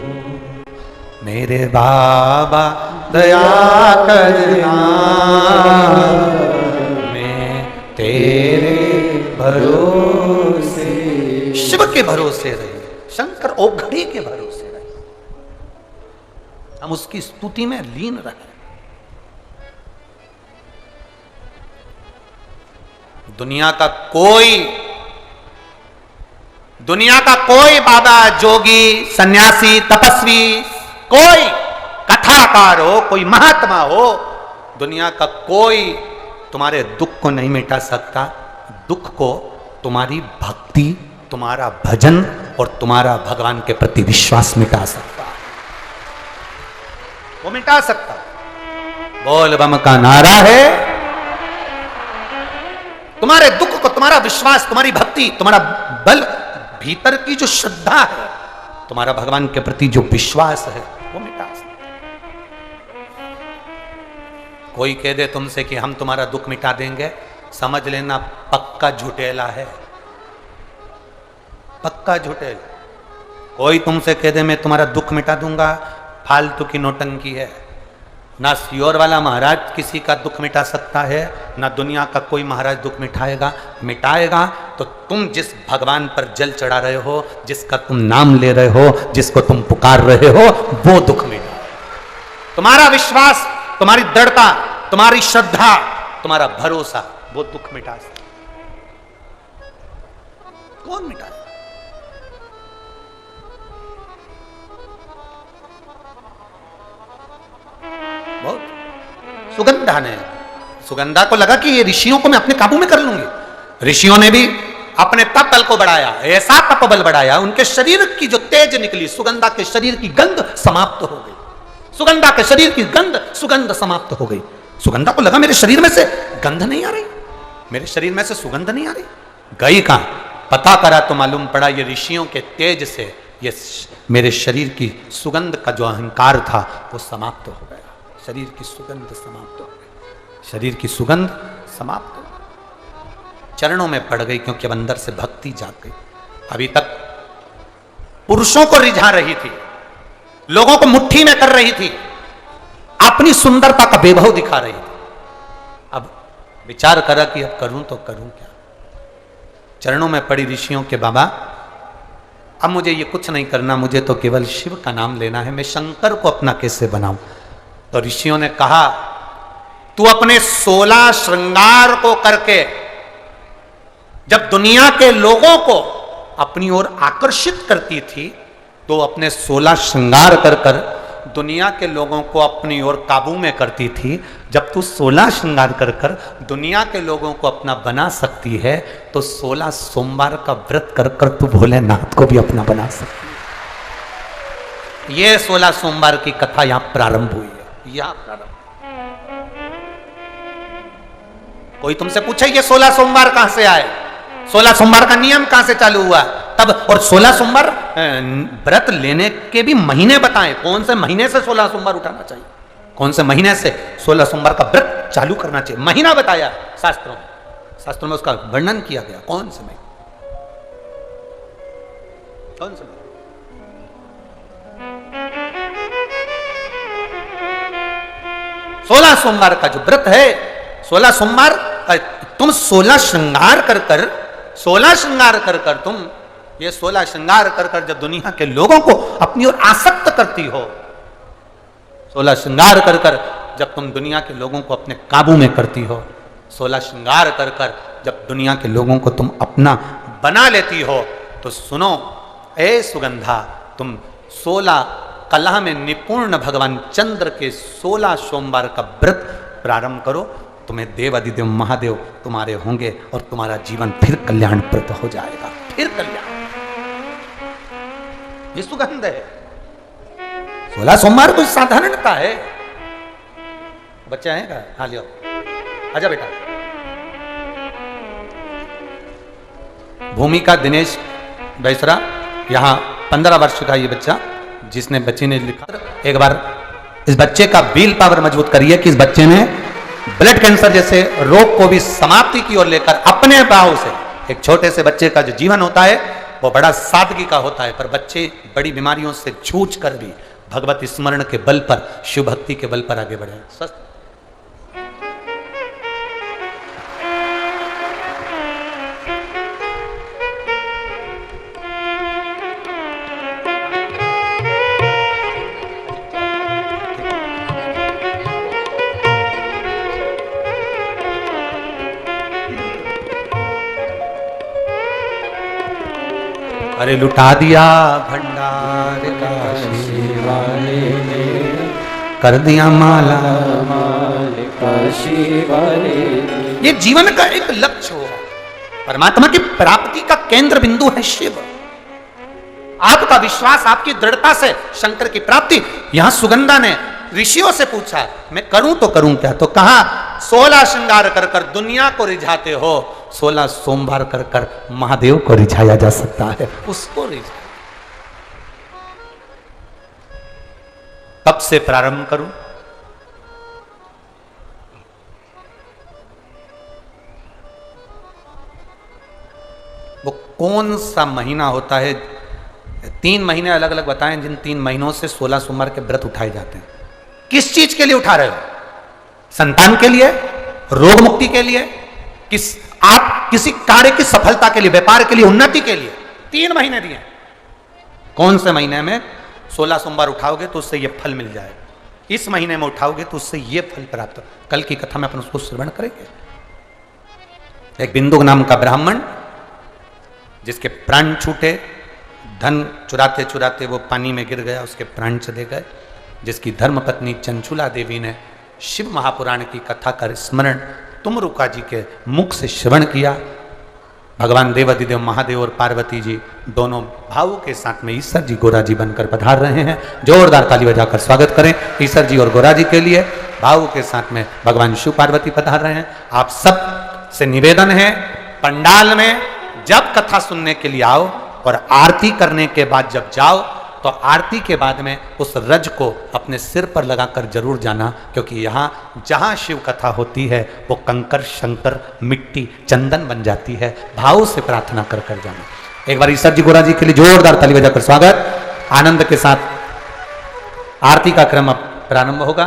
मेरे बाबा दया करना, मैं तेरे भरोसे। शिव के भरोसे रहे, शंकर ओघड़ी के भरोसे रहे, हम उसकी स्तुति में लीन रहे। दुनिया का कोई बाबा, जोगी, सन्यासी, तपस्वी, कोई कथाकार हो, कोई महात्मा हो, दुनिया का कोई तुम्हारे दुख को नहीं मिटा सकता। दुख को तुम्हारी भक्ति, तुम्हारा भजन और तुम्हारा भगवान के प्रति विश्वास मिटा सकता है, वो मिटा सकता है। बोल बम का नारा है, तुम्हारे दुख को तुम्हारा विश्वास, तुम्हारी भक्ति, तुम्हारा बल, भीतर की जो श्रद्धा है, तुम्हारा भगवान के प्रति जो विश्वास है, वो मिटा सकता है। कोई कह दे तुमसे कि हम तुम्हारा दुख मिटा देंगे, समझ लेना पक्का झुटेला है, पक्का झुटेला। कोई तुमसे कह दे मैं तुम्हारा दुख मिटा दूंगा, फालतू की नौटंकी है। ना सियोर वाला महाराज किसी का दुख मिटा सकता है, ना दुनिया का कोई महाराज दुख मिटाएगा तो तुम जिस भगवान पर जल चढ़ा रहे हो, जिसका तुम नाम ले रहे हो, जिसको तुम पुकार रहे हो, वो दुख मिटा। तुम्हारा विश्वास, तुम्हारी दृढ़ता, तुम्हारी श्रद्धा, तुम्हारा भरोसा, वो दुख मिटा सकता। कौन मिटाए? बहुत सुगंधा ने, सुगंधा को लगा कि ये ऋषियों को मैं अपने काबू में कर लूंगी। ऋषियों ने भी अपने तप बल को बढ़ाया, ऐसा तप बल बढ़ाया, उनके शरीर की जो तेज निकली, सुगंधा के शरीर की गंध समाप्त हो गई। सुगंधा के शरीर की सुगंध समाप्त हो गई। सुगंधा को लगा मेरे शरीर में से गंध नहीं आ रही, मेरे शरीर में से सुगंध नहीं आ रही? गई कहां? पता करा तो मालूम पड़ा ये ऋषियों के तेज से ये मेरे शरीर की सुगंध का जो अहंकार था वो समाप्त हो गया। शरीर की सुगंध समाप्त हो गई, शरीर की सुगंध समाप्त हो गई, चरणों में पड़ गई, क्योंकि अब अंदर से भक्ति जाग गई। अभी तक पुरुषों को रिझा रही थी, लोगों को मुट्ठी में कर रही थी, अपनी सुंदरता का वैभव दिखा रही थी। अब विचार करा कि अब करूं तो करूं क्या? चरणों में पड़ी ऋषियों के, बाबा अब मुझे ये कुछ नहीं करना, मुझे तो केवल शिव का नाम लेना है, मैं शंकर को अपना कैसे बनाऊं? तो ऋषियों ने कहा, तू अपने 16 श्रृंगार को करके जब दुनिया के लोगों को अपनी ओर आकर्षित करती थी, तो अपने 16 श्रृंगार कर कर दुनिया के लोगों को अपनी ओर काबू में करती थी। जब तू 16 श्रृंगार कर कर दुनिया के लोगों को अपना बना सकती है, तो 16 सोमवार का व्रत कर कर तू भोलेनाथ को भी अपना बना सकती है। ये 16 सोमवार की कथा यहां प्रारंभ हुई है। यहां प्रारंभ, कोई तुमसे पूछे ये 16 सोमवार कहां से आए, 16 सोमवार का नियम कहां से चालू हुआ तब, और 16 सोमवार व्रत लेने के भी महीने बताएं, कौन से महीने से 16 सोमवार उठाना चाहिए, कौन से महीने से 16 सोमवार का व्रत चालू करना चाहिए, महीना बताया शास्त्रों में, शास्त्रों में उसका वर्णन किया गया, कौन से महीने, कौन से महीने? 16 सोमवार का जो व्रत है, 16 सोमवार तुम 16 श्रृंगार कर कर, 16 श्रृंगार कर कर तुम ये 16 श्रृंगार कर कर जब दुनिया के लोगों को अपनी ओर आसक्त करती हो, 16 श्रृंगार कर कर जब तुम दुनिया के लोगों को अपने काबू में करती हो, 16 श्रृंगार कर कर जब दुनिया के लोगों को तुम अपना बना लेती हो, तो सुनो ए सुगंधा, तुम 16 कला में निपुण भगवान चंद्र के 16 सोमवार का व्रत प्रारंभ करो, तुम्हें देव अधिदेव महादेव तुम्हारे होंगे और तुम्हारा जीवन फिर कल्याणप्रद हो जाएगा, फिर कल्याण। ये सुगंध है। 16 सोमवार कोई साधारणता है? बच्चा है क्या? हाँ लियो, आजा बेटा। भूमिका दिनेश बैसरा, यहाँ 15 वर्ष का ये बच्चा, जिसने बच्चे ने लिखा, एक बार इस बच्चे का विल पावर मजबूत करिए कि इस बच्चे ने ब्लड कैंसर जैसे रोग को भी समाप्ति की ओर लेकर अपने भाव से, एक छोटे से बच्चे का जो जीवन होता है वो बड़ा सादगी का होता है, पर बच्चे बड़ी बीमारियों से जूझ कर भी भगवत स्मरण के बल पर, शिव भक्ति के बल पर आगे बढ़े। स्वस्थ अरे लुटा दिया भंडार काशी वाले ने, कर दिया माला काशी वाले। ये जीवन का एक लक्ष्य हो, परमात्मा की प्राप्ति का केंद्र बिंदु है शिव। आपका विश्वास, आपकी दृढ़ता से शंकर की प्राप्ति। यहां सुगंधा ने ऋषियों से पूछा, मैं करूं तो करूं क्या? तो कहा 16 श्रृंगार कर कर दुनिया को रिझाते हो, 16 सोमवार कर कर महादेव को रिझाया जा सकता है, उसको रिझा। कब से प्रारंभ करूं? वो कौन सा महीना होता है? 3 महीने अलग अलग बताएं, जिन 3 महीनों से 16 सोमवार के व्रत उठाए जाते हैं। किस चीज के लिए उठा रहे हो? संतान के लिए, रोग मुक्ति के लिए, आप किसी कार्य की सफलता के लिए, व्यापार के लिए, उन्नति के लिए 3 महीने दिए। कौन से महीने में 16 सोमवार उठाओगे तो उससे यह फल मिल जाएगा, इस महीने में उठाओगे तो उससे यह फल प्राप्त हो। कल की कथा में अपन उसको श्रवण करेंगे। एक बिंदु नाम का ब्राह्मण, जिसके प्राण छूटे, धन चुराते चुराते वो पानी में गिर गया, उसके प्राण चले गए, जिसकी धर्मपत्नी चंचुला देवी ने शिव महापुराण की कथा का स्मरण तुमरुका जी के मुख से श्रवण किया। भगवान देवाधिदेव महादेव और पार्वती जी दोनों भावों के साथ में ईश्वर जी गोरा जी बनकर पधार रहे हैं। जोरदार ताली बजाकर स्वागत करें ईश्वर जी और गोरा जी के लिए। भावों के साथ में भगवान शिव पार्वती पधार रहे हैं। आप सब से निवेदन है, पंडाल में जब कथा सुनने के लिए आओ और आरती करने के बाद जब जाओ तो आरती के बाद में उस रज को अपने सिर पर लगाकर जरूर जाना, क्योंकि यहाँ जहाँ शिव कथा होती है वो कंकर शंकर मिट्टी चंदन बन जाती है। भाव से प्रार्थना कर कर जाना। एक बार ईश्वर जी गोरा जी के लिए जोरदार ताली बजाकर स्वागत। आनंद के साथ आरती का क्रम अब प्रारंभ होगा।